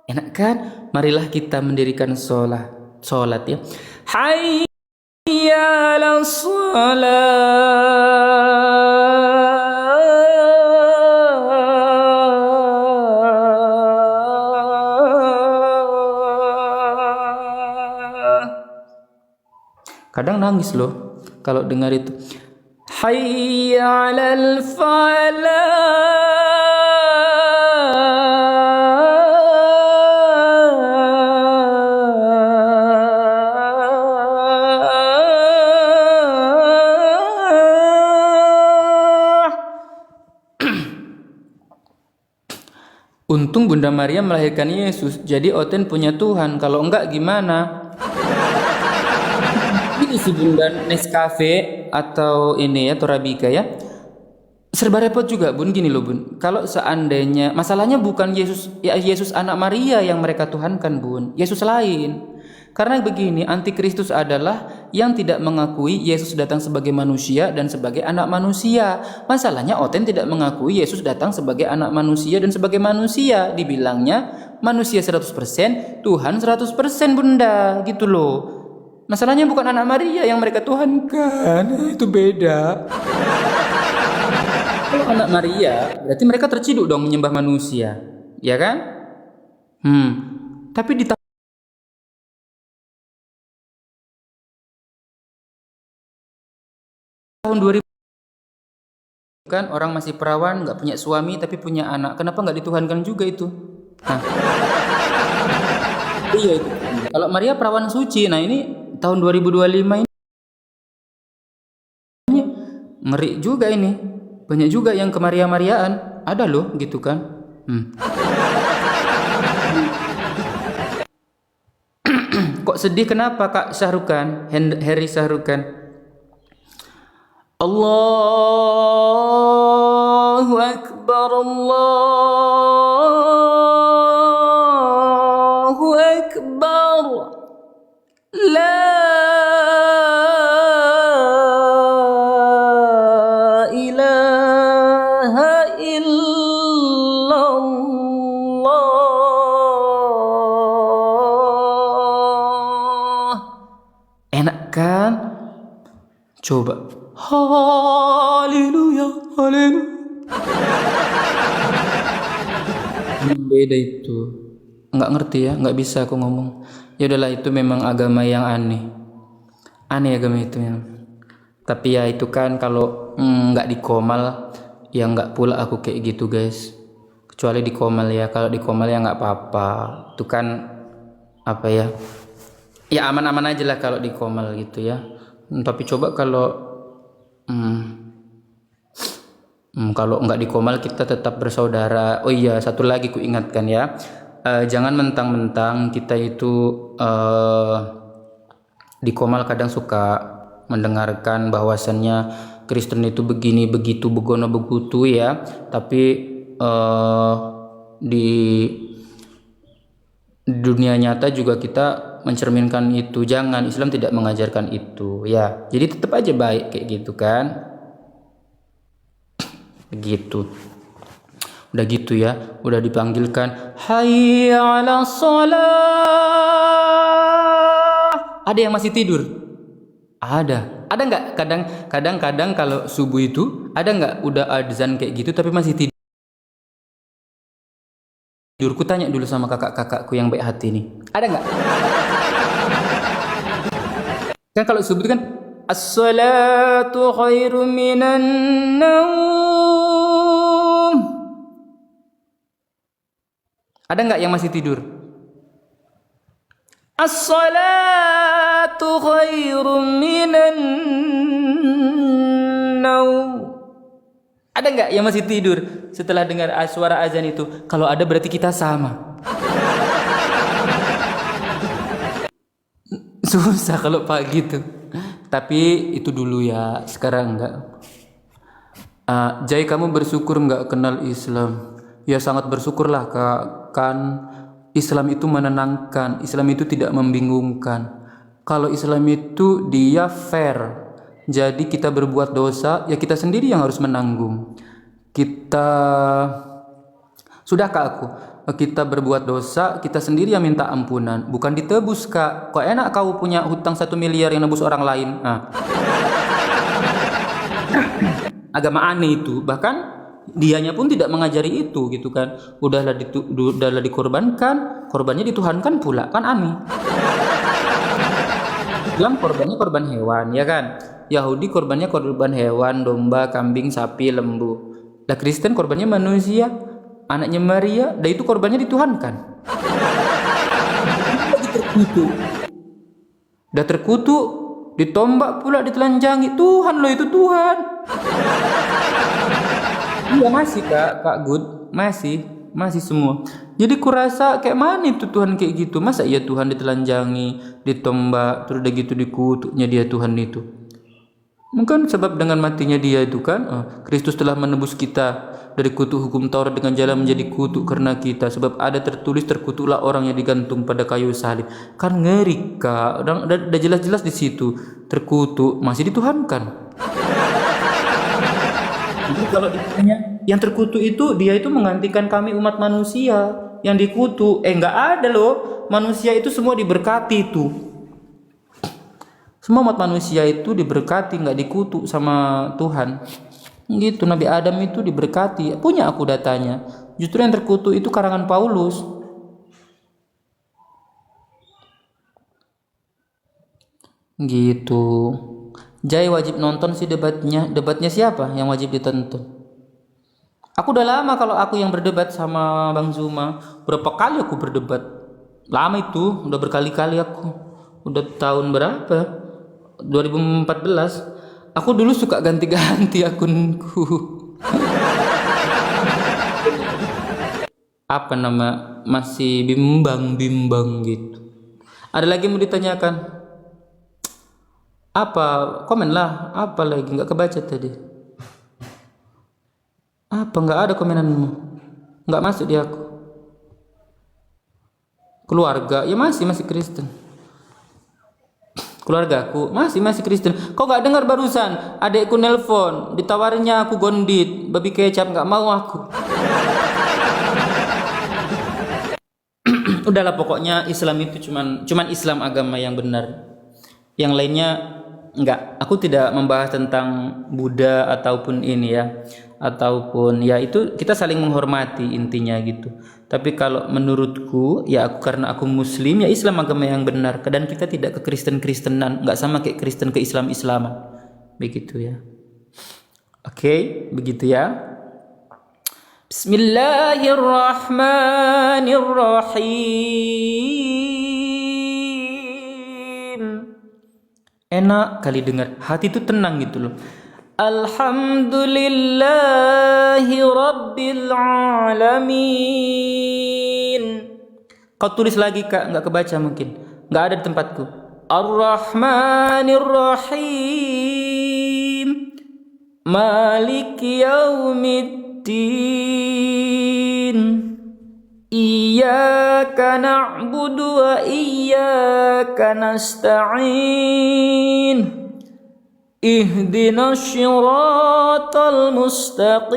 enak kan? Marilah kita mendirikan sholat ya. Hayya 'ala kadang nangis loh kalau dengar itu. Hayya 'alal Untung Bunda Maria melahirkan Yesus, jadi Oten punya Tuhan. Kalau enggak gimana? Ini si Bunda Nescafe atau ini ya Torabika ya, serba repot juga Bun. Gini loh Bun, kalau seandainya masalahnya bukan Yesus anak Maria yang mereka tuhankan Bun, Yesus lain. Karena begini, antikristus adalah yang tidak mengakui Yesus datang sebagai manusia dan sebagai anak manusia. Masalahnya Oten tidak mengakui Yesus datang sebagai anak manusia dan sebagai manusia. Dibilangnya manusia 100%, Tuhan 100% Bunda, gitu loh. Masalahnya bukan anak Maria yang mereka tuhankan, itu beda. Kalau anak Maria, berarti mereka terciduk dong menyembah manusia, ya kan? Tapi di tahun 2000 kan orang masih perawan, nggak punya suami tapi punya anak, kenapa nggak dituhankan juga itu? Iya itu. Kalau Maria perawan suci, nah ini tahun 2025 ini ngeri juga ini, banyak juga yang ke Maria-Mariaan, ada loh gitu kan. Kok sedih kenapa Kak Syahrukan, Harry Syahrukan? Allahu Akbar, Allahu Akbar, la ilaha illallah. Enak kan? Coba. Haleluya, haleluya. Beda itu. Nggak ngerti ya, nggak bisa aku ngomong. Ya udahlah, itu memang agama yang aneh. Aneh agama itu memang. Tapi ya itu kan kalau nggak di Komal, ya nggak pula aku kayak gitu guys. Kecuali di Komal ya. Kalau di Komal ya nggak apa-apa. Itu kan apa ya? Ya aman-aman aja lah kalau di Komal gitu ya. Tapi coba kalau kalau nggak di Komal kita tetap bersaudara. Oh iya, satu lagi ku ingatkan ya. Jangan mentang-mentang kita itu di Komal kadang suka mendengarkan bahwasannya Kristen itu begini begitu begono begutu ya, tapi di dunia nyata juga kita mencerminkan itu. Jangan, Islam tidak mengajarkan itu ya, jadi tetap aja baik kayak gitu kan, begitu. Udah gitu ya, udah dipanggilkan hayya 'ala shalah, ada yang masih tidur? Ada nggak? Kadang kalau subuh itu ada nggak udah adzan kayak gitu tapi masih tidur? Ku tanya dulu sama kakak-kakakku yang baik hati ini, ada nggak? Kan kalau subuh itu kan as-salatu khairum minan naum. Ada nggak yang masih tidur? As-salatu khairum minan naum. Ada nggak yang masih tidur setelah dengar suara azan itu? Kalau ada berarti kita sama. Susah kalau pagi tuh. Tapi itu dulu ya, sekarang enggak. Jai, kamu bersyukur nggak kenal Islam? Ya sangat bersyukurlah kak. Kan Islam itu menenangkan, Islam itu tidak membingungkan. Kalau Islam itu dia fair. Jadi kita berbuat dosa, ya kita sendiri yang harus menanggung. Sudah kak aku, kita berbuat dosa, kita sendiri yang minta ampunan, bukan ditebus kak. Kok enak kau punya hutang 1 miliar yang nebus orang lain? Agama aneh itu, bahkan dianya pun tidak mengajari itu gitu kan. Udahlah dikorbankan, korbannya dituhankan pula, kan aneh. Islam korbannya korban hewan ya kan, Yahudi korbannya korban hewan, domba, kambing, sapi, lembu. Lah Kristen korbannya manusia, anaknya Maria, dan itu korbannya dituhankan. Udah terkutuk, ditombak pula, ditelanjangi. Tuhan loh, itu Tuhan. Iya masih kak Good, masih semua. Jadi kurasa kayak mana itu Tuhan kayak gitu? Masa iya Tuhan ditelanjangi, ditombak, terus udah gitu dikutuknya dia Tuhan itu? Mungkin sebab dengan matinya dia itu kan, Kristus telah menebus kita dari kutuk hukum Taurat dengan jalan menjadi kutuk karena kita. Sebab ada tertulis, terkutuklah orang yang digantung pada kayu salib. Kan ngeri kak, udah jelas-jelas di situ terkutuk, masih dituhankan. Jadi kalau ditanya yang terkutuk itu, dia itu menggantikan kami umat manusia yang dikutuk. Enggak ada loh, manusia itu semua diberkati itu. Semua umat manusia itu diberkati, nggak dikutuk sama Tuhan. Gitu, Nabi Adam itu diberkati. Punya aku datanya. Justru yang terkutuk itu karangan Paulus. Gitu. Jai wajib nonton sih debatnya. Debatnya siapa yang wajib ditonton? Aku udah lama kalau aku yang berdebat sama Bang Zuma. Berapa kali aku berdebat? Lama itu, udah berkali-kali aku. Udah tahun berapa? 2014. Aku dulu suka ganti-ganti akunku. Apa nama? Masih bimbang gitu. Ada lagi mau ditanyakan? Apa? Komen lah. Apa lagi? Nggak kebaca tadi. Apa nggak ada komenanmu? Nggak masuk di aku. Keluarga ya masih Kristen. Keluarga aku masih Kristen. Kau nggak dengar barusan adekku nelpon, ditawarinnya aku gondit babi kecap, nggak mau aku. Udahlah pokoknya Islam itu cuman Islam agama yang benar. Yang lainnya enggak. Aku tidak membahas tentang Buddha ataupun ini ya. ataupun ya itu kita saling menghormati intinya gitu. Tapi kalau menurutku ya karena aku muslim ya Islam agama yang benar, dan kita tidak ke Kristen-Kristenan, nggak sama kayak Kristen ke Islam-Islaman begitu ya. Oke, begitu ya. Bismillahirrahmanirrahim. Enak kali dengar, hati itu tenang gitu loh. Alhamdulillahi Rabbil Alamin. Kau tulis lagi kak, nggak kebaca mungkin, nggak ada di tempatku. Ar-Rahmanir-Rahim, Maliki Yaumiddin, Iyyaka na'budu wa iyyaka nasta'in, Ihdinas syiratal mustaqim.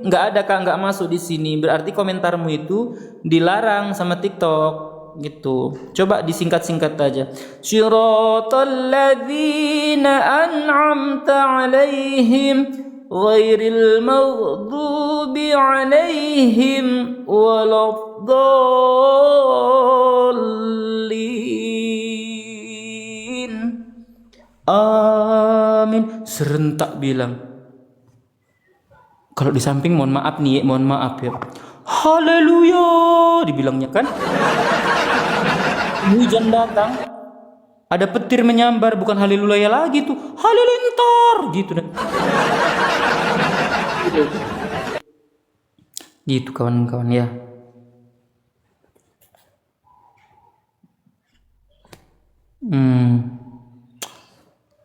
Nggak ada kak, nggak masuk di sini. Berarti komentarmu itu dilarang sama TikTok gitu. Coba disingkat-singkat aja. Syiratal ladzina an'amta 'alaihim ghairil maghdubi 'alaihim waladdallin. Amin. Serentak bilang. Kalau di samping mohon maaf nih, mohon maaf ya. Haleluya dibilangnya kan. Hujan datang, ada petir menyambar, bukan haleluya lagi tuh, halilintar gitu deh. Gitu kawan-kawan ya.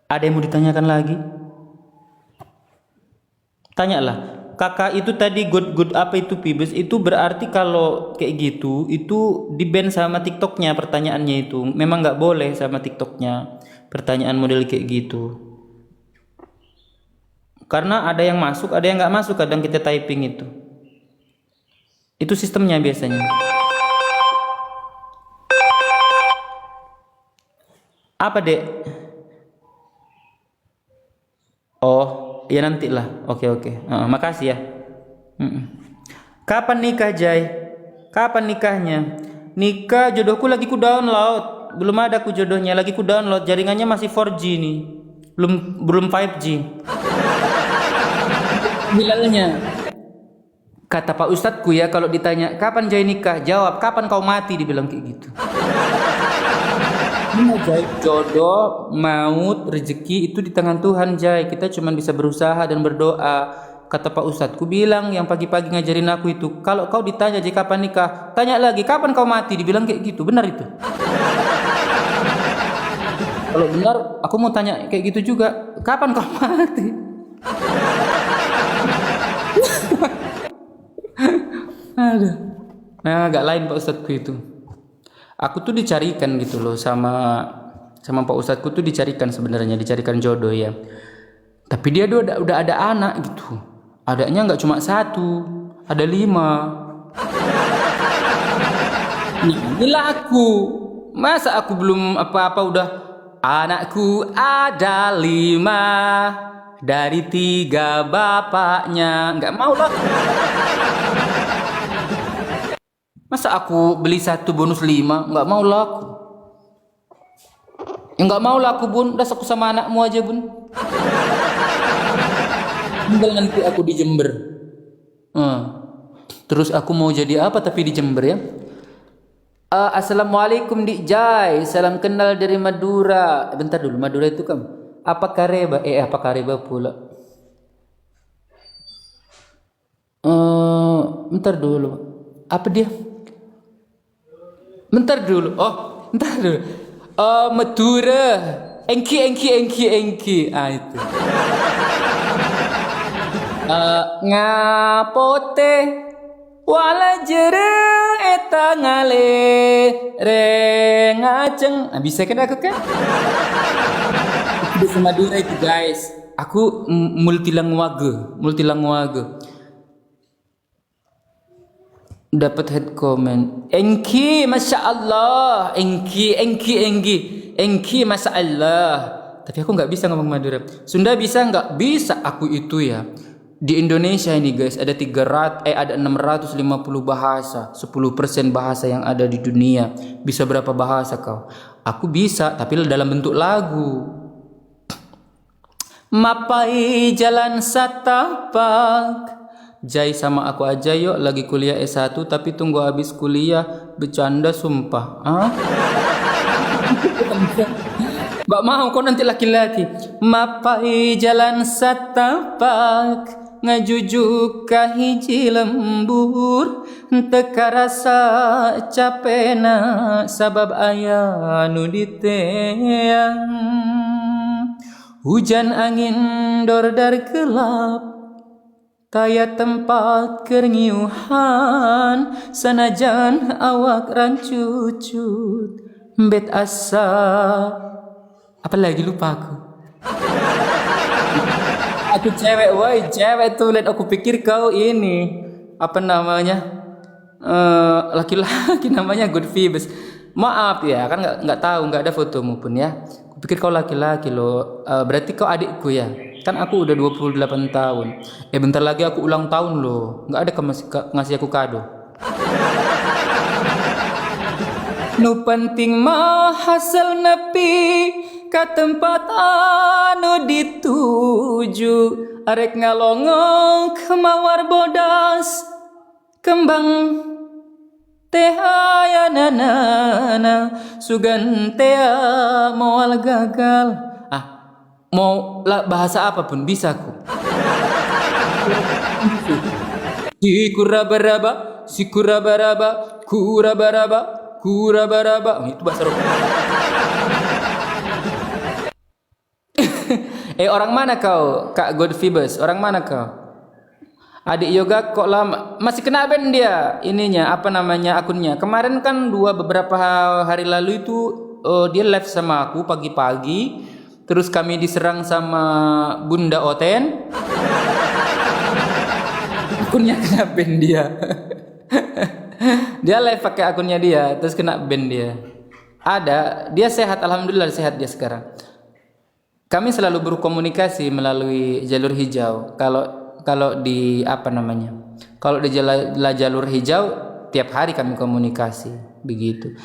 Ada yang mau ditanyakan lagi? Tanyalah. Kakak itu tadi good apa itu Pibes? Itu berarti kalau kayak gitu itu di-ban sama TikToknya pertanyaannya itu. Memang nggak boleh sama TikToknya pertanyaan model kayak gitu. Karena ada yang masuk, ada yang nggak masuk kadang kita typing itu. Itu sistemnya biasanya. Apa dek? Oh, ya nantilah. Oke. Makasih ya. Kapan nikah Jai? Kapan nikahnya? Nikah jodohku lagi ku download. Belum ada ku jodohnya, lagi ku download. Jaringannya masih 4G nih. Belum 5G. Bilalnya. Kata Pak Ustadku ya, kalau ditanya kapan Jai nikah, jawab kapan kau mati, dibilang kayak gitu. Ini Jai, jodoh, maut, rezeki itu di tangan Tuhan Jai. Kita cuma bisa berusaha dan berdoa. Kata Pak Ustadku bilang yang pagi-pagi ngajarin aku itu, kalau kau ditanya Jai kapan nikah, tanya lagi kapan kau mati, dibilang kayak gitu. Benar itu. Kalau benar, aku mau tanya kayak gitu juga, kapan kau mati? Aduh. Nah, agak lain Pak Ustadku itu. Aku tuh dicarikan gitu loh sama Pak Ustadku tuh dicarikan jodoh ya. Tapi dia udah ada anak gitu. Adanya nggak cuma 1, ada 5. Inilah aku. Masa aku belum apa-apa udah anakku ada 5 dari 3 bapaknya. Nggak mau lah. Masa aku beli 1 bonus 5? Nggak mau lah aku. Ya nggak mau lah aku bun. Udah aku sama anakmu aja bun. Tinggal nanti aku di Jember. Terus aku mau jadi apa tapi di Jember ya? Assalamualaikum Dik Jai. Salam kenal dari Madura. Bentar dulu, Madura itu kan apa Kareba? Apa Kareba pula? Bentar dulu. Apa dia? Bentar dulu. Madura. Engki. Itu. Ngapote wala jere eta ngale re ngaceng. Bisa kan aku kan? Itu Madura itu guys. Aku multilangwaga. Dapat head comment. Engki, masya Allah. Engki, masya Allah. Tapi aku nggak bisa ngomong Madura. Sunda bisa nggak? Bisa. Aku itu ya. Di Indonesia ini guys ada 650 bahasa, 10% bahasa yang ada di dunia. Bisa berapa bahasa kau? Aku bisa, tapi dalam bentuk lagu. Mapai jalan satapak. Jai sama aku aja yuk, lagi kuliah S1 tapi tunggu habis kuliah. Bercanda sumpah. Mbak mau kau nanti laki-laki. Mapai jalan satapak, ngajujuk ka hiji lembur, teka rasa capena sabab aya nu diteang. Hujan angin dordar gelap, kaya tempat kerngiuhan, sanajan awak rancucut, bet asa. Apa lagi lupa aku. Aku cewek, woi cewek tuh lihat aku pikir kau ini apa namanya laki-laki namanya good vibes. Maaf ya kan nggak tahu nggak ada fotomu pun ya. Aku pikir kau laki-laki loh. Berarti kau adikku ya. Kan aku udah 28 tahun. Bentar lagi aku ulang tahun loh. Nggak ada ngasih aku kado. Nu penting mah hasil nepi ka tempat anu dituju, arek ngalongok mawar bodas kembang teh ayanana sugan teh moal gagal. Mau lah bahasa apapun bisa aku. Sikurabaraba, kurabaraba. Itu bahasa Arab. Orang mana kau, Kak Godfibes? Orang mana kau? Adik yoga kok lama? Masih kena ban dia ininya, apa namanya akunnya. Kemarin kan beberapa hari lalu itu dia live sama aku pagi-pagi. Terus kami diserang sama Bunda Oten. Akunnya kena ban dia. Dia live pakai akunnya dia, terus kena ban dia. Dia sehat, alhamdulillah sehat dia sekarang. Kami selalu berkomunikasi melalui jalur hijau. Kalau di apa namanya? Kalau di jalur hijau tiap hari kami komunikasi begitu.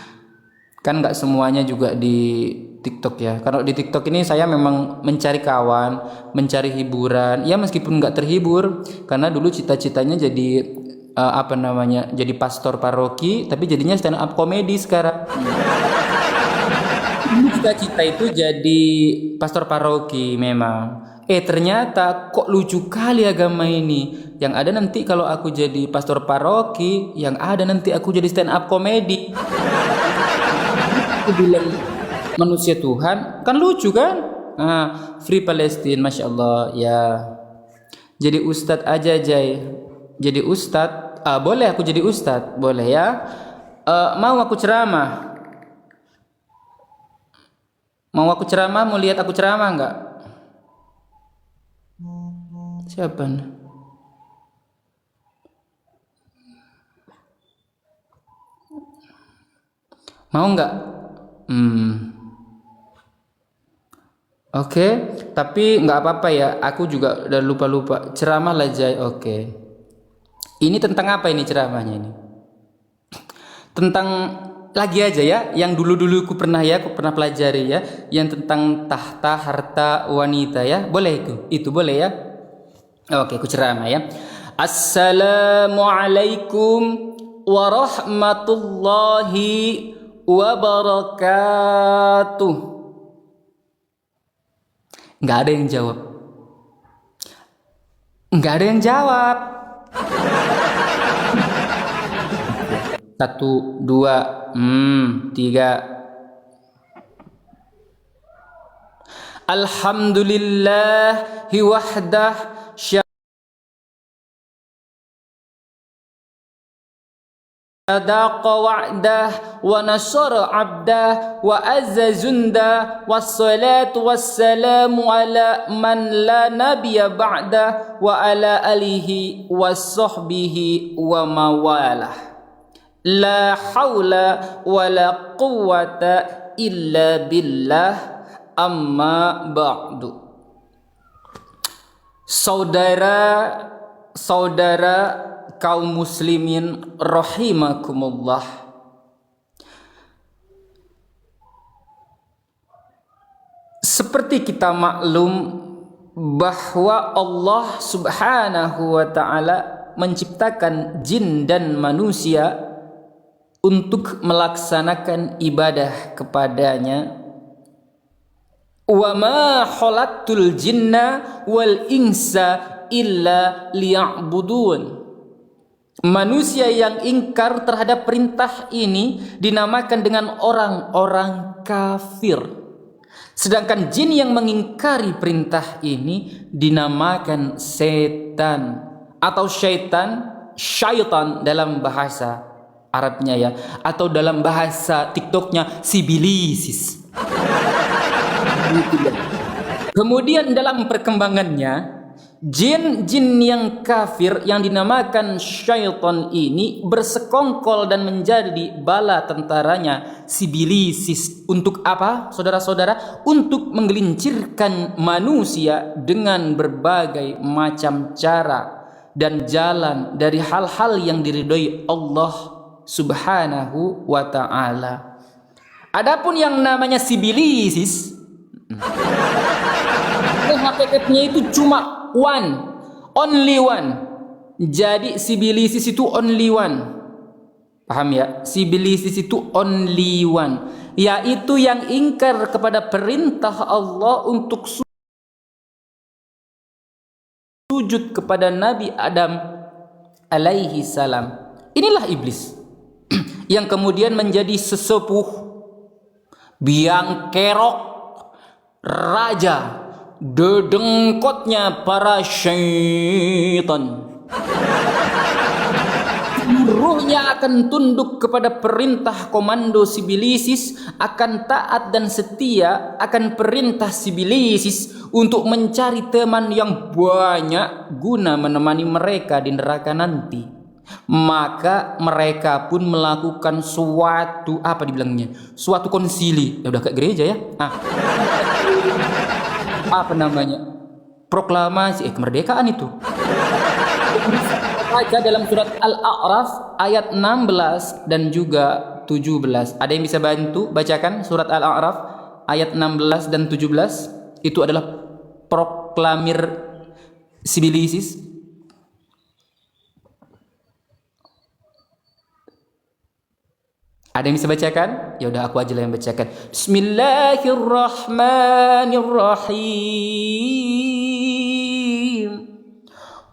Kan nggak semuanya juga di TikTok ya. Kalau di TikTok ini saya memang mencari kawan, mencari hiburan. Ya meskipun nggak terhibur, karena dulu cita-citanya jadi apa namanya? Jadi pastor paroki, tapi jadinya stand up comedy sekarang. Cita-cita itu jadi pastor paroki memang. Ternyata kok lucu kali agama ini. Yang ada nanti kalau aku jadi pastor paroki, yang ada nanti aku jadi stand up comedy. Aku bilang manusia Tuhan kan lucu kan? Free Palestine, masya Allah ya. Jadi ustadz aja Jai. Jadi ustadz, boleh aku jadi ustadz, boleh ya. Mau aku ceramah? Mau aku ceramah? Mau lihat aku ceramah nggak? Siapa nih? Mau nggak? Oke, tapi nggak apa-apa ya. Aku juga udah lupa-lupa. Ceramah lah Jai. Oke. Ini tentang apa ini ceramahnya ini? Tentang lagi aja ya, yang dulu-dulu aku pernah pelajari ya, yang tentang tahta, harta, wanita ya. Boleh itu boleh ya. Oke, aku ceramah ya. Assalamualaikum warahmatullahi wabarakatuh. Nggak ada yang jawab. Nggak ada yang jawab. 1, 2, 3. Alhamdulillahi wahdah sadaqa wa'dah wa nasara 'abdah wa azza zunda wassalatu wassalamu ala man la nabiyya ba'dah wa ala alihi washabbihi wa mawalah. La haula wa la quwwata illa billah. amma ba'du. Saudara-saudara kaum muslimin rahimakumullah. Seperti kita maklum bahwa Allah Subhanahu wa taala menciptakan jin dan manusia untuk melaksanakan ibadah kepadanya. Wa ma khalaqtul jinna wal insa illa liya'budun. Manusia yang ingkar terhadap perintah ini dinamakan dengan orang-orang kafir. Sedangkan jin yang mengingkari perintah ini dinamakan setan atau syaitan dalam bahasa Arabnya ya, atau dalam bahasa TikToknya sibilisis. Kemudian dalam perkembangannya, jin-jin yang kafir yang dinamakan syaitan ini bersekongkol dan menjadi bala tentaranya sibilisis. Untuk apa, saudara-saudara? Untuk menggelincirkan manusia dengan berbagai macam cara dan jalan dari hal-hal yang diridhoi Allah Subhanahu wa ta'ala. Adapun yang namanya sibilisis, hakikatnya itu cuma only one. Jadi sibilisis itu only one. Paham ya? Sibilisis itu only one, yaitu yang ingkar kepada perintah Allah untuk sujud kepada Nabi Adam alaihi salam. Inilah iblis yang kemudian menjadi sesepuh, biang kerok, raja, dedengkotnya para syaitan. Seluruhnya akan tunduk kepada perintah komando sibilisis, akan taat dan setia akan perintah sibilisis untuk mencari teman yang banyak guna menemani mereka di neraka nanti. Maka mereka pun melakukan suatu suatu konsili. Ya udah kayak gereja ya. Apa namanya? Proklamasi kemerdekaan itu. Baca dalam surat Al-A'raf ayat 16 dan juga 17. Ada yang bisa bantu bacakan surat Al-A'raf ayat 16 dan 17? Itu adalah proklamir sibilisis. Ada yang bisa bacakan? Ya udah aku aja lah yang bacakan. Bismillahirrahmanirrahim.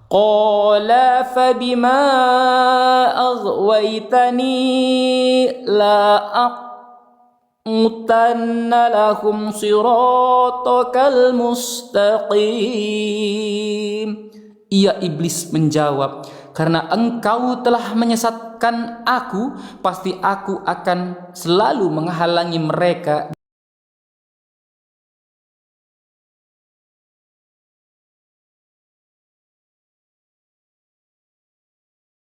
Qala fabima aghwaytani la aqutanna lahum siratakal mustaqim. Ia iblis menjawab, karena engkau telah menyesatkan aku, pasti aku akan selalu menghalangi mereka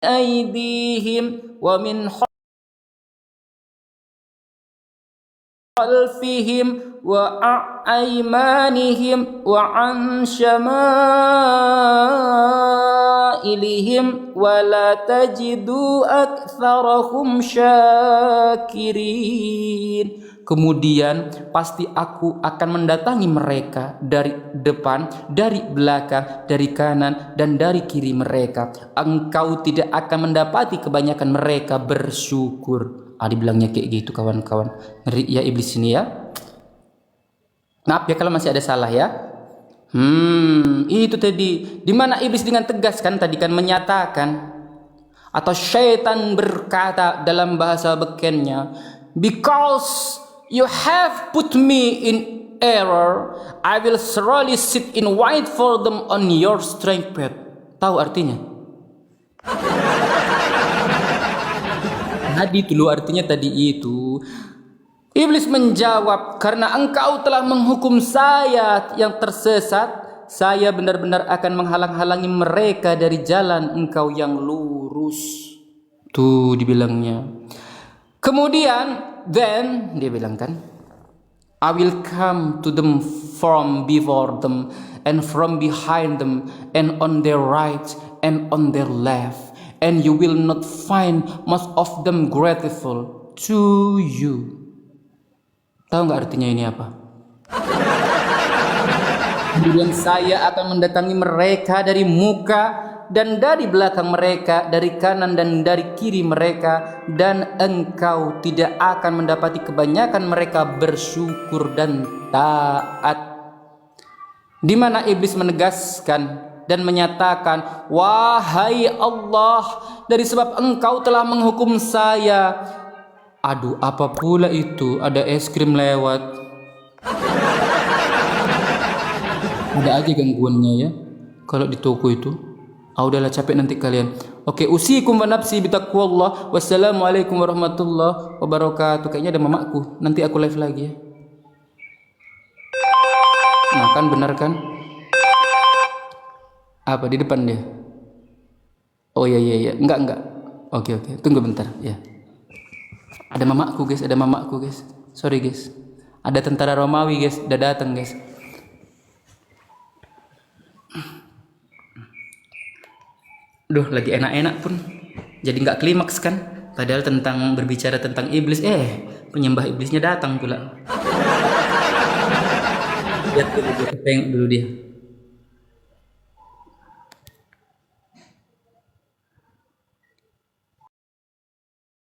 aidihim wa min khalfihim wa a'aymanihim wa an syama'ilihim wa la tajidu aktsarahum syakirin. Kemudian pasti aku akan mendatangi mereka dari depan, dari belakang, dari kanan dan dari kiri mereka. Engkau tidak akan mendapati kebanyakan mereka bersyukur. Dibilangnya kayak gitu kawan-kawan. Ngeri ya iblis ini ya. Maaf ya kalau masih ada salah ya. Itu tadi. Di mana iblis dengan tegas kan tadi kan menyatakan, atau syaitan berkata dalam bahasa bekennya, because you have put me in error, I will surely sit in wait for them on your straight path. Tahu artinya? Tadi dulu artinya tadi itu. Iblis menjawab, karena engkau telah menghukum saya yang tersesat, saya benar-benar akan menghalang-halangi mereka dari jalan engkau yang lurus. Tuh dibilangnya. Kemudian, then dia bilang kan, I will come to them from before them and from behind them and on their right and on their left, and you will not find most of them grateful to you. Tahu nggak artinya ini apa? Kemudian saya akan mendatangi mereka dari muka dan dari belakang mereka, dari kanan dan dari kiri mereka, dan engkau tidak akan mendapati kebanyakan mereka bersyukur dan taat. Di mana iblis menegaskan dan menyatakan, wahai Allah, dari sebab engkau telah menghukum saya. Aduh, apa pula itu, ada es krim lewat. Ada aja gangguannya ya kalau di toko itu. Udahlah, capek nanti kalian. Oke, usikum wa nafsi bitaqwallah. Wassalamualaikum warahmatullahi wabarakatuh. Kayaknya ada mamaku. Nanti aku live lagi ya. Nah, kan benar kan? Apa di depan dia? Oh iya. Enggak. Oke. Tunggu bentar ya. Ada mamaku guys. Sorry guys. Ada tentara Romawi guys, udah datang guys. Duh, lagi enak-enak pun jadi nggak klimaks kan? Padahal tentang berbicara tentang iblis, penyembah iblisnya datang pula. Lihat dulu dia, tengok dulu dia.